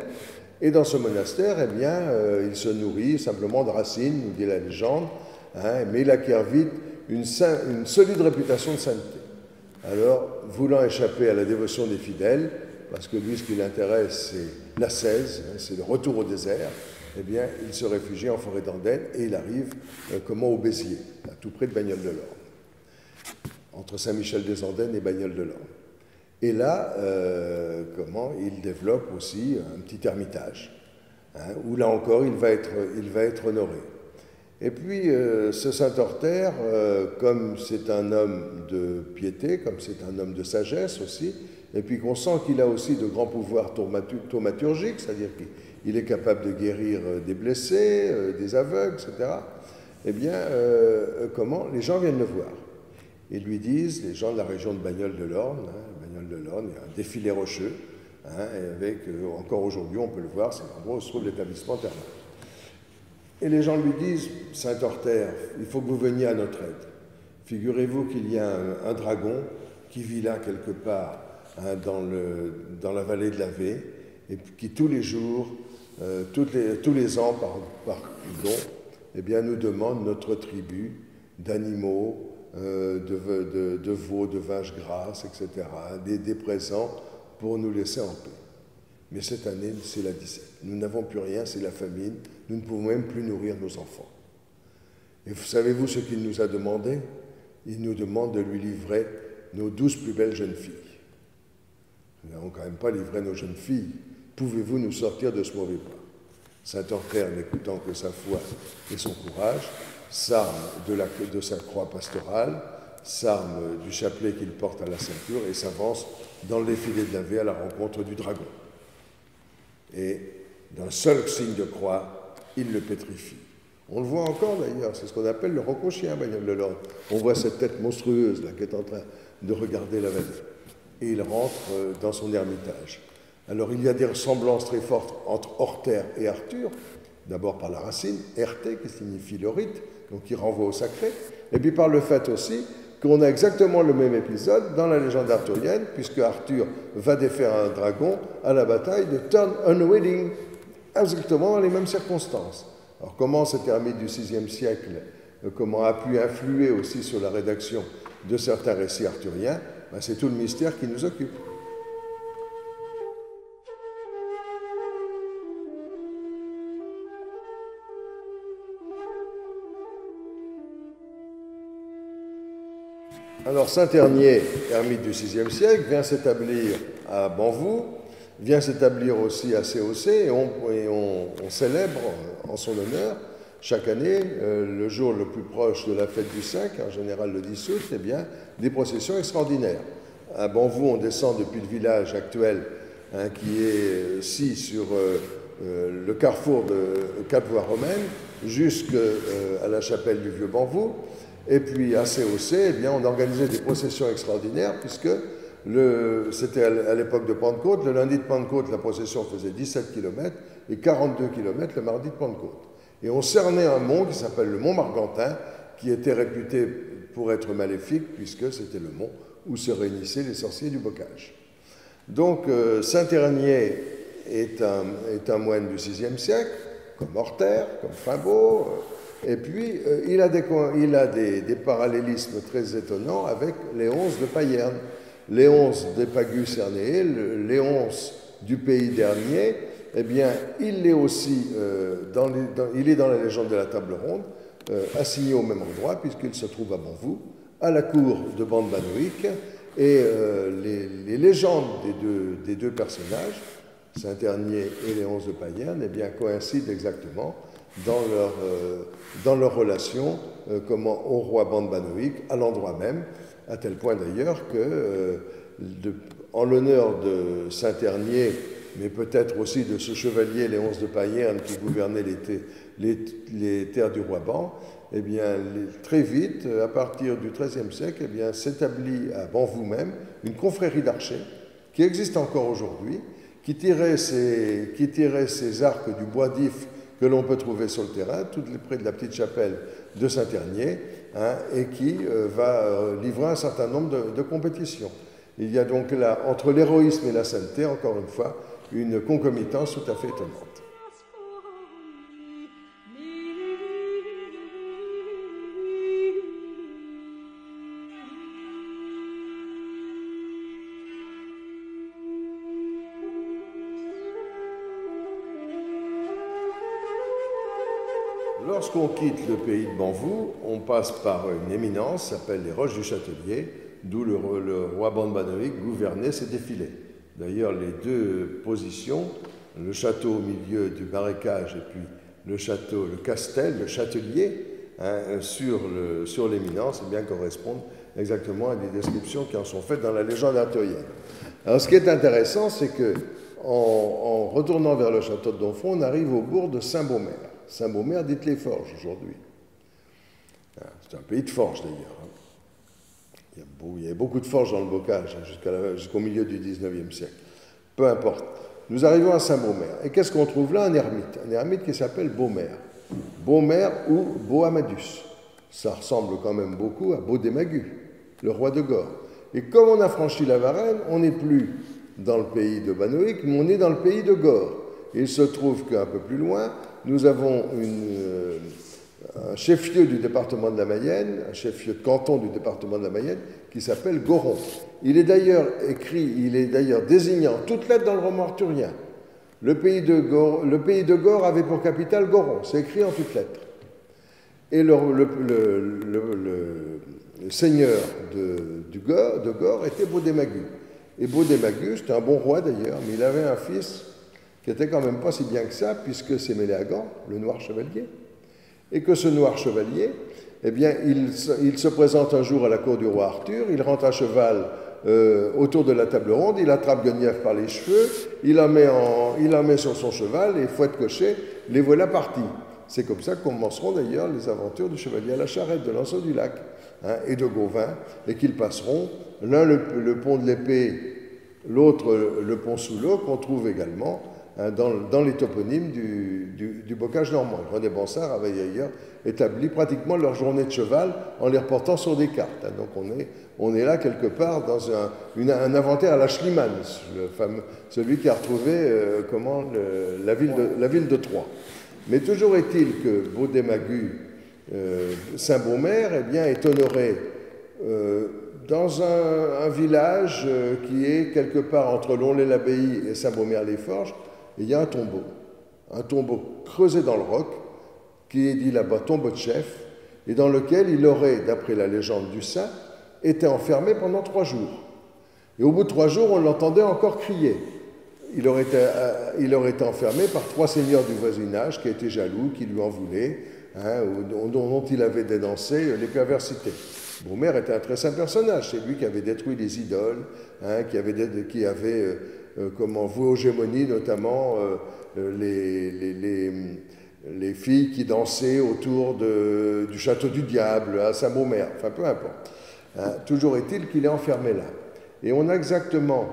Speaker 1: Et dans ce monastère, eh bien, il se nourrit simplement de racines, nous dit la légende, hein, mais il acquiert vite une solide réputation de sainteté. Alors, voulant échapper à la dévotion des fidèles, parce que lui, ce qui l'intéresse, c'est l'ascèse, hein, c'est le retour au désert, eh bien, il se réfugie en forêt d'Andenne et il arrive au Béziers, à tout près de Bagnols-de-l'Orne, entre Saint-Michel-des-Andennes et Bagnols-de-l'Orne. Et là, il développe aussi un petit ermitage, hein, où là encore, il va être honoré. Et puis, ce Saint-Orther, comme c'est un homme de piété, comme c'est un homme de sagesse aussi, et puis qu'on sent qu'il a aussi de grands pouvoirs thaumaturgiques, c'est-à-dire qu'il est capable de guérir des blessés, des aveugles, etc., eh bien, les gens viennent le voir. Ils lui disent, les gens de la région de Bagnols-de-l'Orne, Bagnols-de-l'Orne, il y a un défilé rocheux, hein, et avec, encore aujourd'hui, on peut le voir, c'est l'endroit où se trouve l'établissement thermal. Et les gens lui disent, Saint-Orther, il faut que vous veniez à notre aide. Figurez-vous qu'il y a un dragon qui vit là quelque part, hein, dans la vallée de la Vée, et qui tous les jours, tous les ans, par don, eh bien, nous demande notre tribut d'animaux, de veaux, de vaches grasses, etc., des présents pour nous laisser en paix. Mais cette année, c'est la disette. Nous n'avons plus rien, c'est la famine. Nous ne pouvons même plus nourrir nos enfants. Et savez-vous ce qu'il nous a demandé? Il nous demande de lui livrer nos 12 plus belles jeunes filles. Nous n'avons quand même pas livré nos jeunes filles. Pouvez-vous nous sortir de ce mauvais pas? Saint Ortère, n'écoutant que sa foi et son courage, s'arme de sa croix pastorale, s'arme du chapelet qu'il porte à la ceinture et s'avance dans le défilé de Navet à la rencontre du dragon. Et d'un seul signe de croix, il le pétrifie. On le voit encore d'ailleurs, c'est ce qu'on appelle le rocochien, Bagnole de l'Ordre. On voit cette tête monstrueuse là qui est en train de regarder la vallée. Et il rentre dans son ermitage. Alors il y a des ressemblances très fortes entre Ortère et Arthur, d'abord par la racine, Erte, qui signifie le rite, donc qui renvoie au sacré, et puis par le fait aussi qu'on a exactement le même épisode dans la légende arthurienne, puisque Arthur va défaire un dragon à la bataille de Turn Unwilling, exactement dans les mêmes circonstances. Alors comment cet ermite du VIe siècle comment a pu influer aussi sur la rédaction de certains récits arthuriens, ben c'est tout le mystère qui nous occupe. Alors Saint-Ternier, ermite du VIe siècle, vient s'établir à Banvou, vient s'établir aussi à COC, et on célèbre en son honneur chaque année, le jour le plus proche de la fête du 5, en général le 10 août, eh bien, des processions extraordinaires. À Banvou, on descend depuis le village actuel, qui est sur le carrefour de 4 voies romaines, jusqu'à la chapelle du Vieux Banvou. Et puis à COC, eh bien, on organisait des processions extraordinaires, puisque c'était à l'époque de Pentecôte. Le lundi de Pentecôte, la procession faisait 17 km et 42 km le mardi de Pentecôte. Et on cernait un mont qui s'appelle le mont Margantin, qui était réputé pour être maléfique, puisque c'était le mont où se réunissaient les sorciers du bocage. Donc Saint-Ternier est un moine du VIe siècle, comme Ortère, comme Frimbault, et puis il a des parallélismes très étonnants avec Léonce de Payerne. Léonce d'Epagus Cernéé, Léonce du pays d'Hernier, eh bien, il est aussi il est dans la légende de la table ronde, assigné au même endroit, puisqu'il se trouve à Banvou, à la cour de Ban-Banoïc, et les légendes des deux personnages, Saint-Ternier et Léonce de Payerne, eh bien, coïncident exactement dans leur relation au roi Ban-Banoïc, à l'endroit même, à tel point d'ailleurs que, en l'honneur de Saint-Ternier, mais peut-être aussi de ce chevalier Léonce de Payerne qui gouvernait les terres du roi Ban, eh bien, très vite, à partir du XIIIe siècle, eh bien, s'établit à Banvou même une confrérie d'archers qui existe encore aujourd'hui, qui tirait ses arcs du bois d'If que l'on peut trouver sur le terrain, tout près de la petite chapelle de Saint-Ternier, et qui va livrer un certain nombre de compétitions. Il y a donc là, entre l'héroïsme et la sainteté, encore une fois, une concomitance tout à fait étonnante. Lorsqu'on quitte le pays de Banvou, on passe par une éminence qui s'appelle les Roches du Châtelier, d'où le roi Ban-Banoïc gouvernait ses défilés. D'ailleurs, les deux positions, le château au milieu du marécage et puis le castel, le châtelier, sur l'éminence, eh bien, correspondent exactement à des descriptions qui en sont faites dans la légende arthurienne. Alors, ce qui est intéressant, c'est que en retournant vers le château de Domfront, on arrive au bourg de Saint-Beaumer. Saint-Beaumer dit les forges aujourd'hui. C'est un pays de forges d'ailleurs. Il y avait beaucoup de forges dans le bocage jusqu'au milieu du XIXe siècle. Peu importe. Nous arrivons à Saint-Beaumer. Et qu'est-ce qu'on trouve là? Un ermite qui s'appelle Beaumer. Beaumer ou Boamadus. Ça ressemble quand même beaucoup à Baudémagus, le roi de Gore. Et comme on a franchi la Varenne, on n'est plus dans le pays de Banoïc, mais on est dans le pays de Gore. Et il se trouve qu'un peu plus loin, nous avons un chef-lieu du département de la Mayenne, un chef-lieu de canton du département de la Mayenne, qui s'appelle Goron. Il est d'ailleurs désigné en toutes lettres dans le roman arthurien. Le pays de Gore avait pour capitale Goron, c'est écrit en toutes lettres. Et le seigneur de Gorre était Baudémagu. Et Baudémagu, c'était un bon roi d'ailleurs, mais il avait un fils qui était quand même pas si bien que ça, puisque c'est Méléagant, le noir chevalier. Et que ce noir chevalier, eh bien, il se présente un jour à la cour du roi Arthur, il rentre à cheval autour de la table ronde, il attrape Guenièvre par les cheveux, il la met sur son cheval et fouette cocher, les voilà partis. C'est comme ça que commenceront d'ailleurs les aventures du chevalier à la charrette, de Lancelot du Lac et de Gauvin, et qu'ils passeront l'un le pont de l'Épée, l'autre le pont sous l'eau, qu'on trouve également dans les toponymes du bocage normand. René Bansard avait d'ailleurs établi pratiquement leur journée de cheval en les reportant sur des cartes. Donc on est là quelque part dans un inventaire à la Schliemann, celui qui a retrouvé la ville de Troyes. Mais toujours est-il que Baudémagu, Saint-Beaumaire, eh bien, est honoré dans un village qui est quelque part entre Lonlay-l'Abbaye et Saint-Beaumaire-les-Forges. Il y a un tombeau creusé dans le roc, qui est dit là-bas tombeau de chef, et dans lequel il aurait, d'après la légende du saint, été enfermé pendant 3 jours. Et au bout de 3 jours, on l'entendait encore crier. Il aurait été enfermé par 3 seigneurs du voisinage qui étaient jaloux, qui lui en voulaient, dont il avait dénoncé les perversités. Beaumaire était un très saint personnage, c'est lui qui avait détruit les idoles, qui avait voué aux gémonies, notamment les filles qui dansaient autour du château du diable à Saint-Beaumaire, enfin peu importe. Toujours est-il qu'il est enfermé là. Et on a exactement,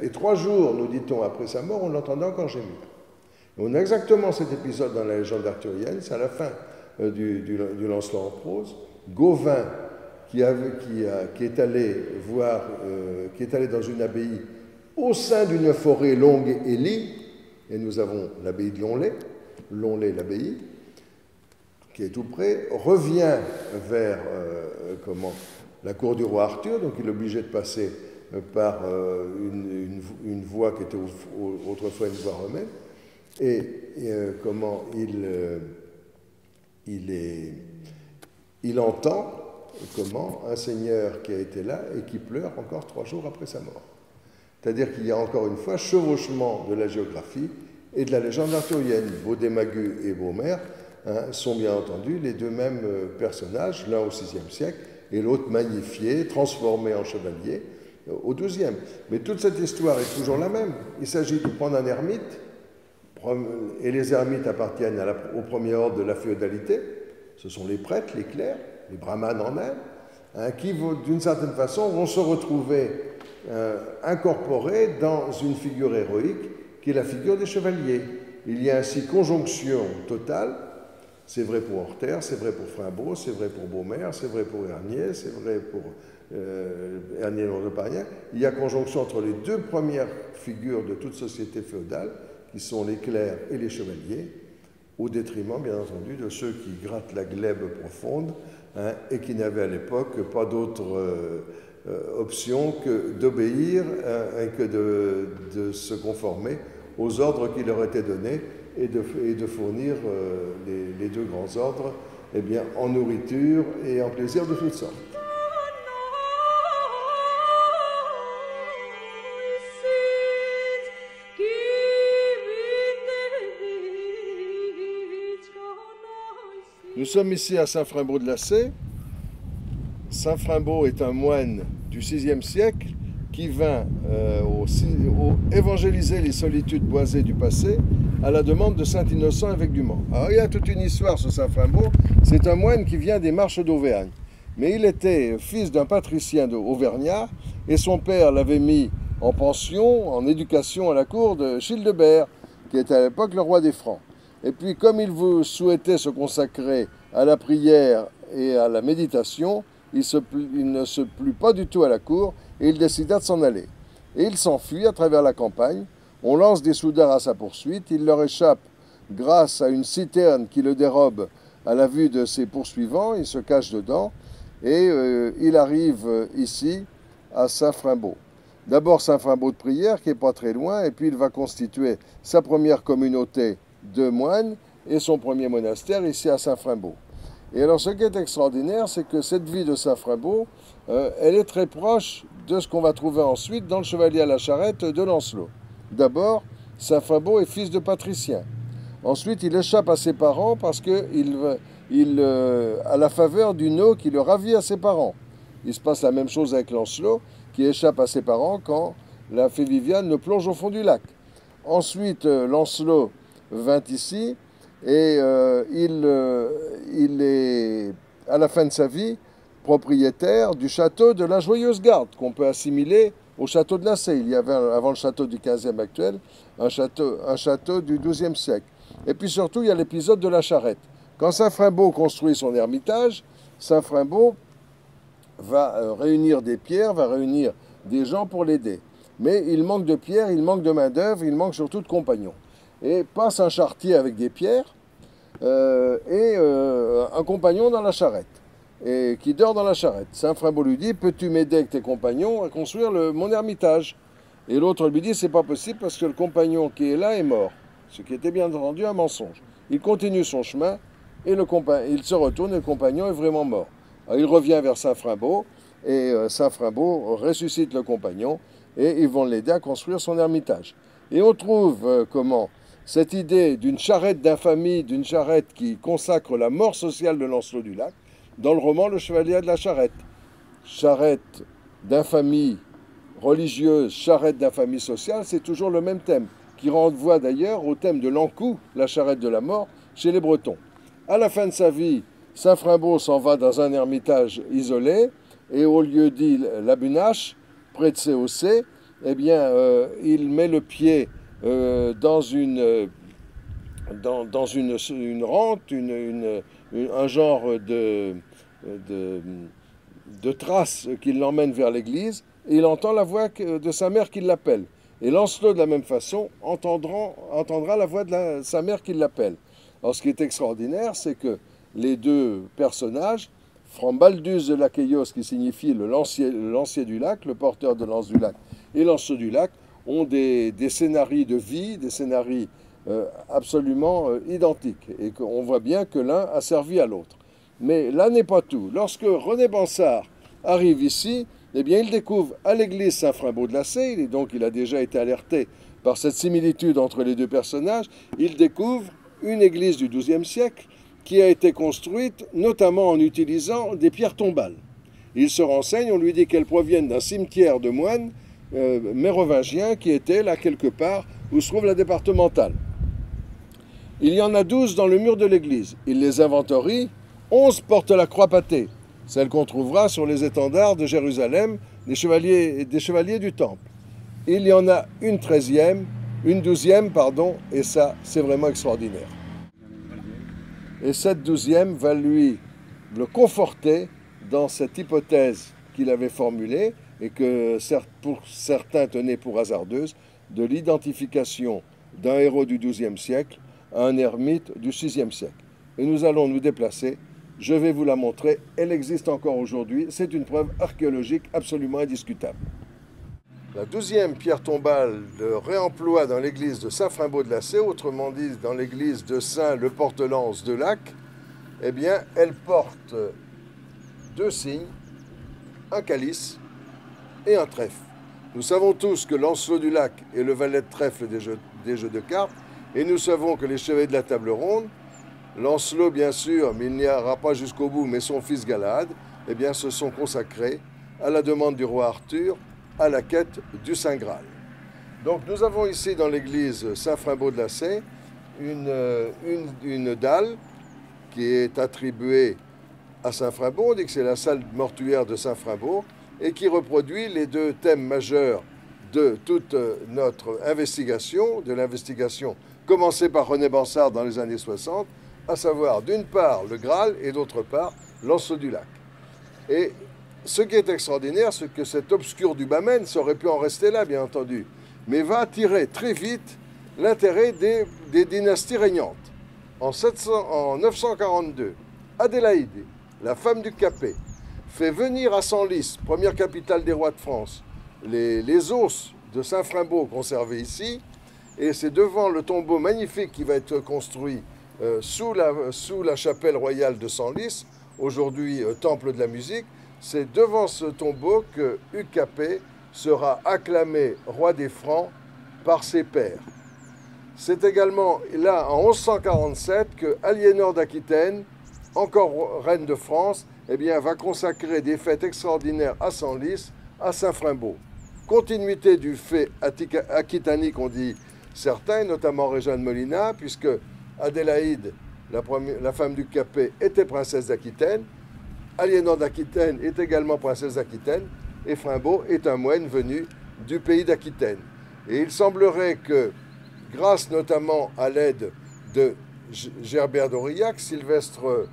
Speaker 1: et 3 jours, nous dit-on, après sa mort, on l'entendait encore gémir. Et on a exactement cet épisode dans la légende arthurienne, c'est à la fin du Lancelot en prose. Gauvin, qui est allé dans une abbaye au sein d'une forêt longue et lie, et nous avons l'abbaye de Lonlay l'abbaye, qui est tout près, revient vers la cour du roi Arthur, donc il est obligé de passer par une voie qui était autrefois une voie romaine, et il entend un seigneur qui a été là et qui pleure encore 3 jours après sa mort. C'est-à-dire qu'il y a encore une fois chevauchement de la géographie et de la légende arthurienne. Baudémagu et Beaumaire sont bien entendu les 2 mêmes personnages, l'un au VIe siècle et l'autre magnifié, transformé en chevalier au XIIe. Mais toute cette histoire est toujours la même. Il s'agit de prendre un ermite, et les ermites appartiennent au premier ordre de la féodalité. Ce sont les prêtres, les clercs, les brahmanes en Inde, qui, d'une certaine façon, vont se retrouver incorporés dans une figure héroïque qui est la figure des chevaliers. Il y a ainsi conjonction totale. C'est vrai pour Orther, c'est vrai pour Frimbault, c'est vrai pour Beaumaire, c'est vrai pour Hernier, c'est vrai pour Hernier-Londoparien. Il y a conjonction entre les 2 premières figures de toute société féodale, qui sont les clercs et les chevaliers, au détriment, bien entendu, de ceux qui grattent la glèbe profonde et qui n'avaient à l'époque pas d'autre option que d'obéir et que de se conformer aux ordres qui leur étaient donnés et de fournir les 2 grands ordres en nourriture et en plaisir de toutes sortes. Nous sommes ici à Saint-Frimbault de Lacé. Saint-Frimbault est un moine du VIe siècle qui vint évangéliser les solitudes boisées du passé à la demande de Saint Innocent, évêque du Mans. Alors il y a toute une histoire sur Saint-Frimbault. C'est un moine qui vient des Marches d'Auvergne. Mais il était fils d'un patricien auvergnat et son père l'avait mis en pension, en éducation à la cour de Childebert, qui était à l'époque le roi des Francs. Et puis, comme il souhaitait se consacrer à la prière et à la méditation, il ne se plut pas du tout à la cour et il décida de s'en aller. Et il s'enfuit à travers la campagne. On lance des soudards à sa poursuite. Il leur échappe grâce à une citerne qui le dérobe à la vue de ses poursuivants. Il se cache dedans et il arrive ici à Saint-Frimbault. D'abord Saint-Frimbault de Prière, qui n'est pas très loin, et puis il va constituer sa première communauté de moines et son premier monastère ici à Saint-Frimbault. Et alors ce qui est extraordinaire, c'est que cette vie de Saint-Frimbault, elle est très proche de ce qu'on va trouver ensuite dans le Chevalier à la Charrette de Lancelot. D'abord, Saint-Frimbault est fils de patricien. Ensuite, il échappe à ses parents parce à la faveur d'une eau qui le ravit à ses parents. Il se passe la même chose avec Lancelot, qui échappe à ses parents quand la fée Viviane le plonge au fond du lac. Ensuite, Lancelot vint ici et il est, à la fin de sa vie, propriétaire du château de la Joyeuse Garde, qu'on peut assimiler au château de Lacé. Il y avait, avant le château du 15e actuel, un château du 12e siècle. Et puis surtout, il y a l'épisode de la charrette. Quand Saint-Frimbault construit son ermitage, Saint-Frimbault va réunir des pierres, va réunir des gens pour l'aider. Mais il manque de pierres, il manque de main-d'œuvre, il manque surtout de compagnons. Et passe un charretier avec des pierres un compagnon dans la charrette, et qui dort dans la charrette. Saint-Frimbault lui dit: peux-tu m'aider avec tes compagnons à construire mon ermitage? Et l'autre lui dit: c'est pas possible parce que le compagnon qui est là est mort. Ce qui était bien entendu un mensonge. Il continue son chemin et il se retourne et le compagnon est vraiment mort. Alors, il revient vers Saint-Frimbault et Saint-Frimbault ressuscite le compagnon et ils vont l'aider à construire son ermitage. Et on trouve comment cette idée d'une charrette d'infamie, d'une charrette qui consacre la mort sociale de Lancelot du Lac, dans le roman Le Chevalier de la Charrette. Charrette d'infamie religieuse, charrette d'infamie sociale, c'est toujours le même thème, qui renvoie d'ailleurs au thème de l'Ankou, la charrette de la mort, chez les Bretons. À la fin de sa vie, Saint-Frimbault s'en va dans un ermitage isolé, et au lieu dit la Bunache, près de COC, eh bien, il met le pied dans une rente, un genre de trace qui l'emmène vers l'église, et il entend la voix de sa mère qui l'appelle. Et Lancelot, de la même façon, entendra la voix de sa mère qui l'appelle. Alors, ce qui est extraordinaire, c'est que les deux personnages, Frambaldus de Laqueios, qui signifie le lancier du lac, le porteur de lance du lac, et Lancelot du lac, ont des scénarios de vie, des scénarios absolument identiques. Et qu'on voit bien que l'un a servi à l'autre. Mais là n'est pas tout. Lorsque René Bansard arrive ici, eh bien, il découvre à l'église Saint-Frimbault de Lacé, et donc il a déjà été alerté par cette similitude entre les deux personnages, il découvre une église du XIIe siècle qui a été construite notamment en utilisant des pierres tombales. Il se renseigne, on lui dit qu'elles proviennent d'un cimetière de moines mérovingiens qui était là quelque part où se trouve la départementale. Il y en a 12 dans le mur de l'église. Il les inventorie, 11 portent la croix pâtée, celle qu'on trouvera sur les étendards de Jérusalem des chevaliers du Temple. Il y en a une 12e, et ça, c'est vraiment extraordinaire. Et cette 12e va le conforter dans cette hypothèse qu'il avait formulée et que pour certains tenaient pour hasardeuse, de l'identification d'un héros du XIIe siècle à un ermite du VIe siècle. Et nous allons nous déplacer. Je vais vous la montrer. Elle existe encore aujourd'hui. C'est une preuve archéologique absolument indiscutable. La 12e pierre tombale de réemploi dans l'église de Saint-Frimbault de Lacé, autrement dit dans l'église de Saint-le-Porte-Lance de Lac, eh bien, elle porte deux signes, un calice et un trèfle. Nous savons tous que Lancelot du Lac est le valet de trèfle des jeux de cartes, et nous savons que les chevaliers de la table ronde, Lancelot bien sûr, mais il n'y ira pas jusqu'au bout, mais son fils Galahad, eh bien, se sont consacrés à la demande du roi Arthur, à la quête du Saint Graal. Donc nous avons ici dans l'église Saint-Frimbault de Lacé une dalle qui est attribuée à Saint-Frimbault, on dit que c'est la salle mortuaire de Saint-Frimbault, et qui reproduit les deux thèmes majeurs de toute notre investigation, de l'investigation commencée par René Bansard dans les années 60, à savoir d'une part le Graal et d'autre part Lancelot du Lac. Et ce qui est extraordinaire, c'est que cet obscur du Bamène, ça aurait pu en rester là, bien entendu, mais va attirer très vite l'intérêt des dynasties régnantes. En 942, Adélaïde, la femme du Capet, fait venir à Senlis, première capitale des rois de France, les os de Saint-Frimbault conservés ici, et c'est devant le tombeau magnifique qui va être construit sous la chapelle royale de Senlis, aujourd'hui temple de la musique. C'est devant ce tombeau que Hugues sera acclamé roi des Francs par ses pairs. C'est également là, en 1147, que Aliénor d'Aquitaine, encore reine de France, eh bien, va consacrer des fêtes extraordinaires à Senlis, à Saint-Frimbault. Continuité du fait aquitanique, on dit certains, notamment Régin de Molina, puisque Adélaïde, la femme du Capet, était princesse d'Aquitaine, Aliénor d'Aquitaine est également princesse d'Aquitaine, et Frimbault est un moine venu du pays d'Aquitaine. Et il semblerait que, grâce notamment à l'aide de Gerbert d'Aurillac, Sylvestre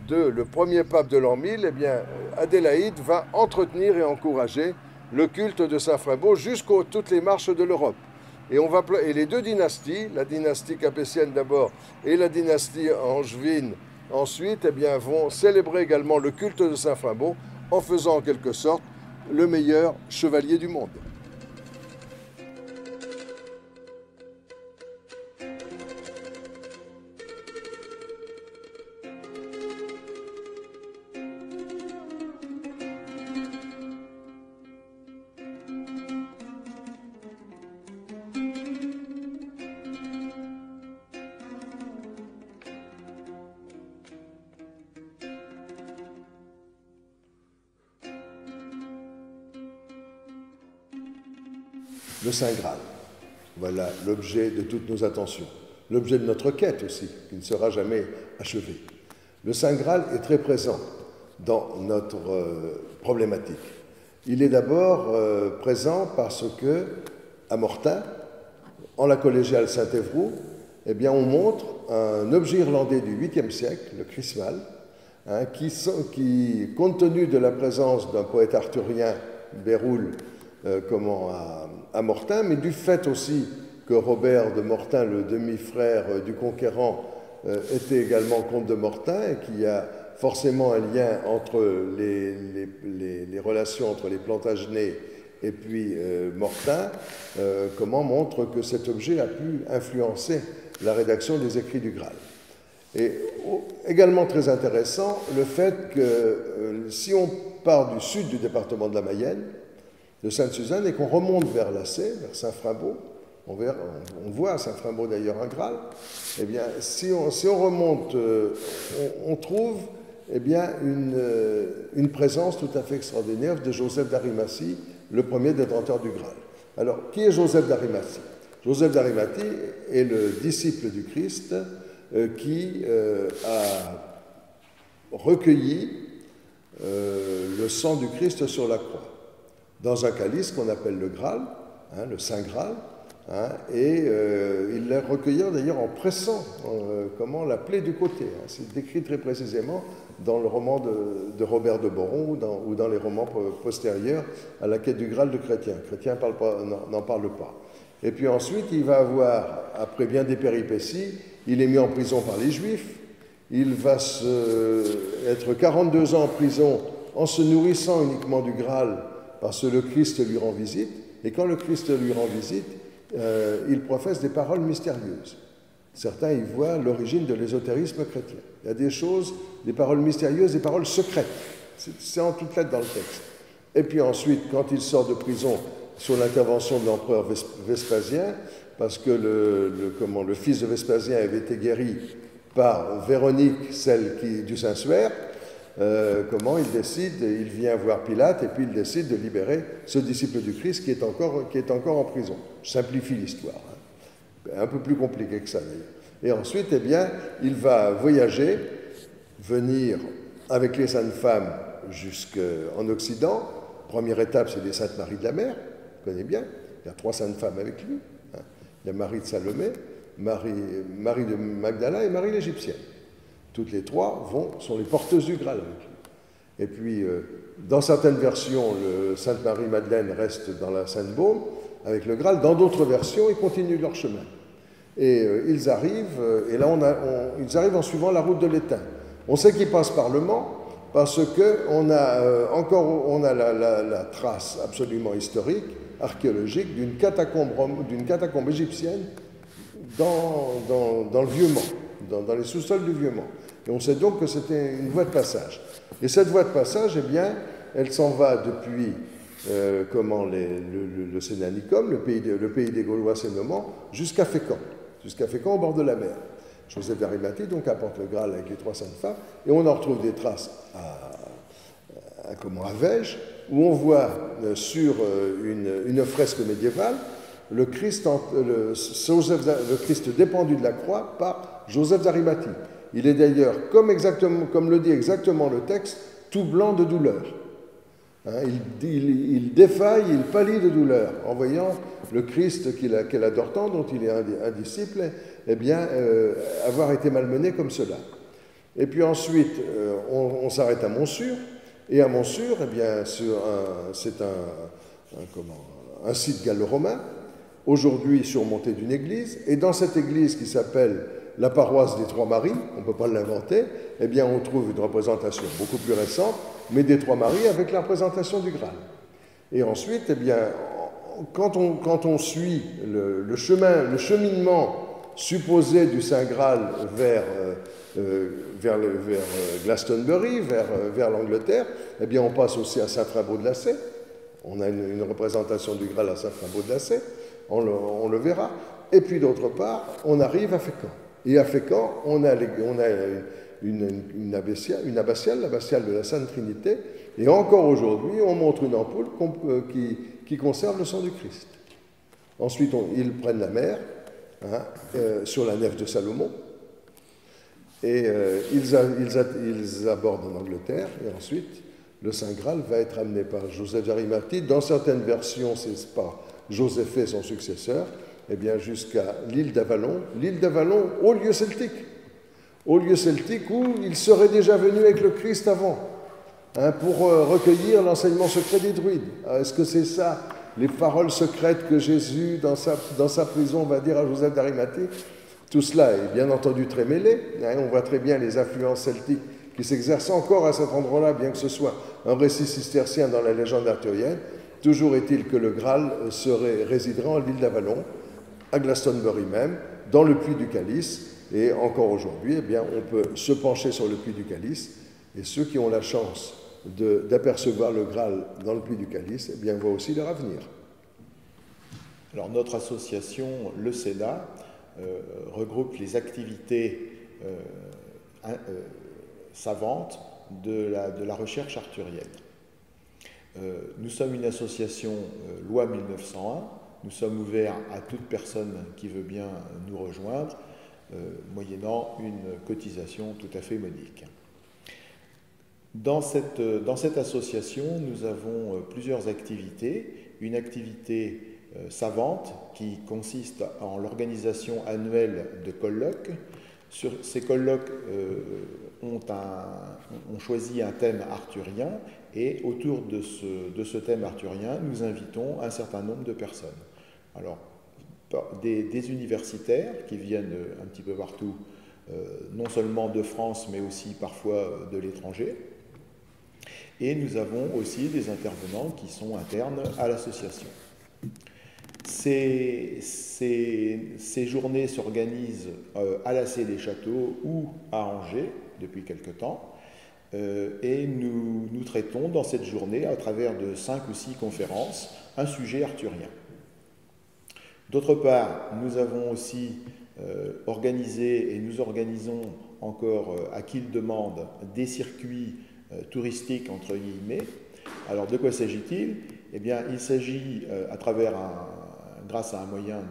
Speaker 1: II, le premier pape de l'an 1000, eh bien, Adélaïde va entretenir et encourager le culte de Saint-Frimbault jusqu'à toutes les marches de l'Europe. Et les deux dynasties, la dynastie capétienne d'abord et la dynastie angevine ensuite, eh bien, vont célébrer également le culte de Saint-Frimbault en faisant en quelque sorte le meilleur chevalier du monde. Le Saint Graal, voilà l'objet de toutes nos attentions, l'objet de notre quête aussi, qui ne sera jamais achevée. Le Saint Graal est très présent dans notre problématique. Il est d'abord présent parce que, à Mortain, en la collégiale Saint-Évroult, eh bien, on montre un objet irlandais du 8e siècle, le chrismal, hein, qui, compte tenu de la présence d'un poète arthurien, Béroul, à Mortain, mais du fait aussi que Robert de Mortain, le demi-frère du conquérant, était également comte de Mortain et qu'il y a forcément un lien entre les relations entre les Plantagenets et puis Mortain, montre que cet objet a pu influencer la rédaction des écrits du Graal. Et également très intéressant, le fait que si on part du sud du département de la Mayenne, de Sainte-Suzanne, et qu'on remonte vers Lacé, vers Saint-Frimbault, on voit à Saint-Frimbault d'ailleurs un Graal, eh bien, si on remonte, on trouve eh bien, une présence tout à fait extraordinaire de Joseph d'Arimathie, le premier détenteur du Graal. Alors, qui est Joseph d'Arimathie? Joseph d'Arimathie est le disciple du Christ qui a recueilli le sang du Christ sur la croix, dans un calice qu'on appelle le Graal, hein, le Saint Graal, hein, et il l'a recueilli d'ailleurs en pressant la plaie du côté. Hein. C'est décrit très précisément dans le roman de Robert de Boron ou dans les romans postérieurs à la quête du Graal de Chrétien. Chrétien n'en parle pas. Et puis ensuite, il va avoir, après bien des péripéties, il est mis en prison par les Juifs, il va être 42 ans en prison en se nourrissant uniquement du Graal, parce que le Christ lui rend visite, et quand le Christ lui rend visite, il professe des paroles mystérieuses. Certains y voient l'origine de l'ésotérisme chrétien. Il y a des choses, des paroles mystérieuses, des paroles secrètes. C'est en toutes lettres dans le texte. Et puis ensuite, quand il sort de prison, sur l'intervention de l'empereur Vespasien, parce que le fils de Vespasien avait été guéri par Véronique, celle du Saint-Suaire, il décide, il vient voir Pilate et puis il décide de libérer ce disciple du Christ qui est encore en prison. Je simplifie l'histoire, hein. Un peu plus compliqué que ça d'ailleurs. Et ensuite, eh bien, il va voyager, venir avec les saintes femmes jusqu'en Occident. Première étape, c'est les Saintes Maries de la Mer, vous connaissez bien. Il y a 3 saintes femmes avec lui. Hein. Il y a Marie de Salomé, Marie de Magdala et Marie l'Égyptienne. Toutes les 3 sont les porteuses du Graal avec lui. Et puis, dans certaines versions, Sainte Marie-Madeleine reste dans la Sainte-Baume avec le Graal. Dans d'autres versions, ils continuent leur chemin. Et ils arrivent, et là, ils arrivent en suivant la route de l'Étain. On sait qu'ils passent par Le Mans parce qu'on a la trace absolument historique, archéologique, d'une catacombe égyptienne dans le Vieux Mans. dans les sous-sols du Vieux-Mont. Et on sait donc que c'était une voie de passage. Et cette voie de passage, eh bien, elle s'en va depuis le Sénanicum, le pays des Gaulois sénomans, jusqu'à Fécamp au bord de la mer. Joseph d'Arimathie donc apporte le Graal avec les 3 saintes femmes, et on en retrouve des traces à Vège, où on voit sur une fresque médiévale le Christ dépendu de la croix par Joseph d'Arimathie. Il est d'ailleurs, comme le dit exactement le texte, tout blanc de douleur. Il défaille, il pâlit de douleur en voyant le Christ qu'il adore tant, dont il est un disciple, eh bien, avoir été malmené comme cela. Et puis ensuite, on s'arrête à Montsûrs, et à Montsûrs, eh bien, c'est un site gallo-romain, aujourd'hui surmonté d'une église, et dans cette église qui s'appelle la paroisse des Trois Maries, on ne peut pas l'inventer, eh bien, on trouve une représentation beaucoup plus récente, mais des Trois Maries avec la représentation du Graal. Et ensuite, eh bien, quand on suit le cheminement supposé du Saint Graal vers Glastonbury, vers l'Angleterre, eh bien, on passe aussi à Saint-Frambot-de-Lacey. On a une représentation du Graal à Saint-Frambot-de-Lacey, on le verra. Et puis, d'autre part, on arrive à Fécamp. Et à Fécamp, on a une abbatiale, l'abbatiale de la Sainte Trinité, et encore aujourd'hui, on montre une ampoule qui conserve le sang du Christ. Ensuite, ils prennent la mer, sur la nef de Salomon, et ils abordent en Angleterre, et ensuite, le Saint Graal va être amené par Joseph d'Arimathie. Dans certaines versions, c'est par Joséphée, son successeur, eh bien, jusqu'à l'île d'Avalon, haut lieu celtique où il serait déjà venu avec le Christ avant, pour recueillir l'enseignement secret des druides. Est-ce que c'est ça, les paroles secrètes que Jésus, dans sa prison, va dire à Joseph d'Arimathie? Tout cela est bien entendu très mêlé. On voit très bien les influences celtiques qui s'exercent encore à cet endroit-là, bien que ce soit un récit cistercien dans la légende arthurienne. Toujours est-il que le Graal résiderait en l'île d'Avalon, à Glastonbury même, dans le puits du Calice. Et encore aujourd'hui, eh bien, on peut se pencher sur le puits du Calice, et ceux qui ont la chance d'apercevoir le Graal dans le puits du Calice, eh bien, voient aussi leur avenir.
Speaker 2: Alors, notre association, le Sénat, regroupe les activités savantes de la recherche arthurienne. Nous sommes une association loi 1901. Nous sommes ouverts à toute personne qui veut bien nous rejoindre, moyennant une cotisation tout à fait modique. Dans cette association, nous avons plusieurs activités. Une activité savante qui consiste en l'organisation annuelle de colloques. Ces colloques ont choisi un thème arthurien, et autour de ce thème arthurien, nous invitons un certain nombre de personnes. Alors, des universitaires qui viennent un petit peu partout, non seulement de France, mais aussi parfois de l'étranger. Et nous avons aussi des intervenants qui sont internes à l'association. Ces journées s'organisent à la Cé des Châteaux ou à Angers depuis quelque temps. Et nous traitons dans cette journée, à travers de 5 ou 6 conférences, un sujet arthurien. D'autre part, nous avons aussi organisé, et nous organisons encore à qui le demande, des circuits touristiques entre guillemets. Alors de quoi s'agit-il? Eh bien, il s'agit, grâce à un moyen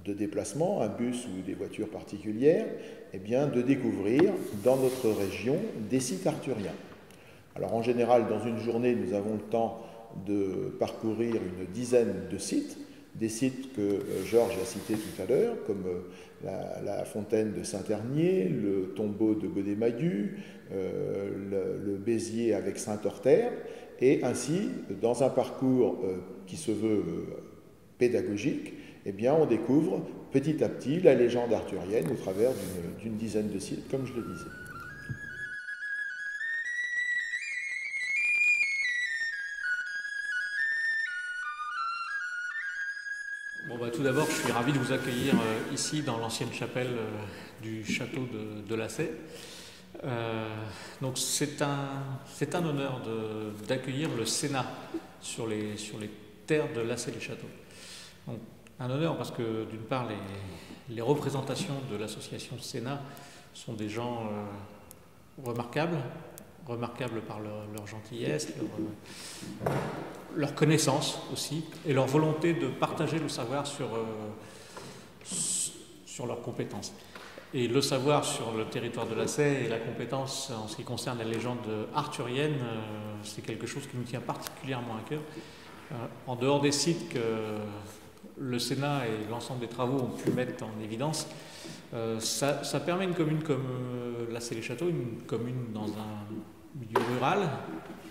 Speaker 2: de déplacement, un bus ou des voitures particulières, eh bien, de découvrir dans notre région des sites arthuriens. Alors en général, dans une journée, nous avons le temps de parcourir une dizaine de sites, des sites que Georges a cités tout à l'heure, comme la fontaine de Saint-Ternier, le tombeau de Godémaillu, le Béziers avec Saint-Ortère, et ainsi, dans un parcours qui se veut pédagogique, eh bien, on découvre petit à petit la légende arthurienne au travers d'une dizaine de sites, comme je le disais.
Speaker 3: Bon, tout d'abord, je suis ravi de vous accueillir ici dans l'ancienne chapelle du château de Lassay. Donc c'est un honneur d'accueillir le Sénat sur les terres de Lassay-les-Châteaux. Donc, un honneur parce que d'une part les représentations de l'association Sénat sont des gens remarquables par leur gentillesse, leur connaissance aussi, et leur volonté de partager le savoir sur leurs compétences. Et le savoir sur le territoire de Lassay et la compétence en ce qui concerne la légende arthurienne, c'est quelque chose qui nous tient particulièrement à cœur. En dehors des sites que le Sénat et l'ensemble des travaux ont pu mettre en évidence, ça permet une commune comme Lassay-les-Châteaux, une commune dans un milieu rural,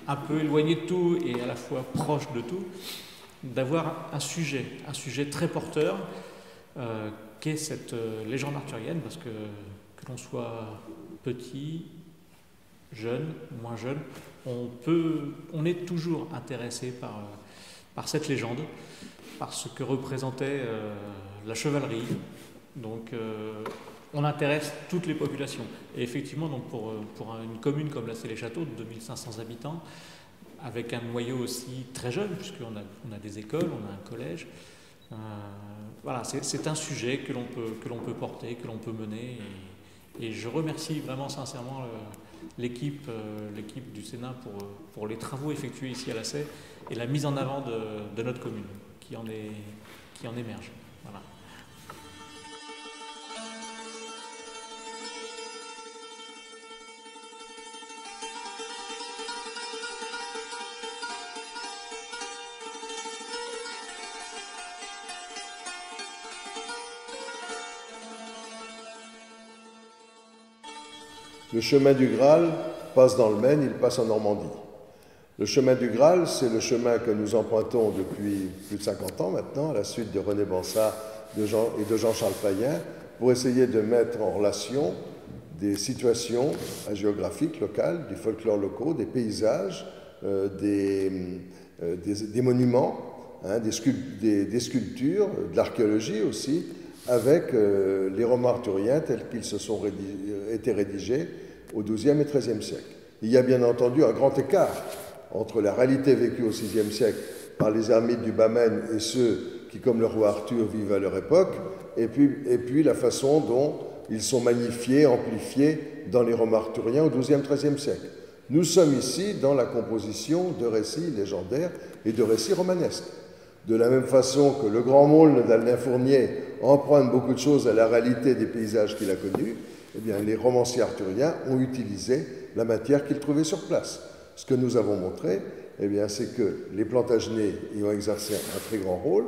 Speaker 3: un peu éloigné de tout et à la fois proche de tout, d'avoir un sujet très porteur qu'est cette légende arthurienne, parce que l'on soit petit, jeune, moins jeune, on est toujours intéressé par cette légende, par ce que représentait la chevalerie. Donc on intéresse toutes les populations. Et effectivement, donc pour une commune comme Lassay-les-Châteaux, de 2500 habitants, avec un noyau aussi très jeune, puisqu'on a des écoles, on a un collège, voilà, c'est un sujet que l'on peut porter, que l'on peut mener. Et je remercie vraiment sincèrement l'équipe du Sénat pour les travaux effectués ici à Lassay et la mise en avant de notre commune qui en émerge. Voilà.
Speaker 1: Le chemin du Graal passe dans le Maine, il passe en Normandie. Le chemin du Graal, c'est le chemin que nous empruntons depuis plus de 50 ans maintenant, à la suite de René Bansat et de Jean-Charles Payen, pour essayer de mettre en relation des situations géographiques locales, du folklore locaux, des paysages, des monuments, des sculptures, de l'archéologie aussi, avec les romans arthuriens tels qu'ils se sont été rédigés au XIIe et XIIIe siècle. Il y a bien entendu un grand écart entre la réalité vécue au VIe siècle par les ermites du Bas-Maine et ceux qui, comme le roi Arthur, vivent à leur époque, et puis la façon dont ils sont magnifiés, amplifiés dans les romans arthuriens au XIIe, XIIIe siècle. Nous sommes ici dans la composition de récits légendaires et de récits romanesques. De la même façon que le grand Maulne d'Alain Fournier emprunte beaucoup de choses à la réalité des paysages qu'il a connus, eh bien, les romanciers arthuriens ont utilisé la matière qu'ils trouvaient sur place. Ce que nous avons montré, eh bien, c'est que les Plantagenets y ont exercé un très grand rôle,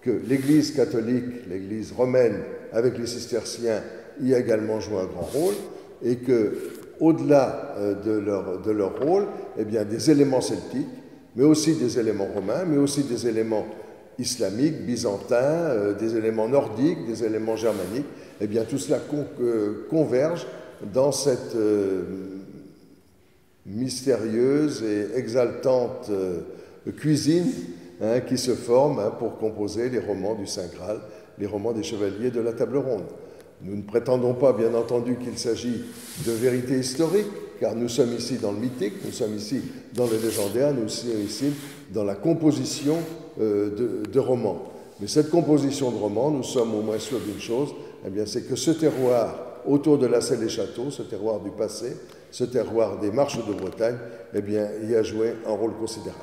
Speaker 1: que l'Église catholique, l'Église romaine, avec les cisterciens, y a également joué un grand rôle, et que, au-delà de leur rôle, eh bien, des éléments celtiques, mais aussi des éléments romains, mais aussi des éléments islamiques, byzantins, des éléments nordiques, des éléments germaniques, eh bien, tout cela converge dans cette mystérieuse et exaltante cuisine qui se forme pour composer les romans du Saint Graal, les romans des chevaliers de la Table Ronde. Nous ne prétendons pas, bien entendu, qu'il s'agit de vérité historique, car nous sommes ici dans le mythique, nous sommes ici dans le légendaire, nous sommes ici dans la composition de romans. Mais cette composition de romans, nous sommes au moins sûrs d'une chose, eh bien, c'est que ce terroir autour de Lassay-les-Châteaux, ce terroir du passé, ce terroir des marches de Bretagne, eh bien, y a joué un rôle considérable.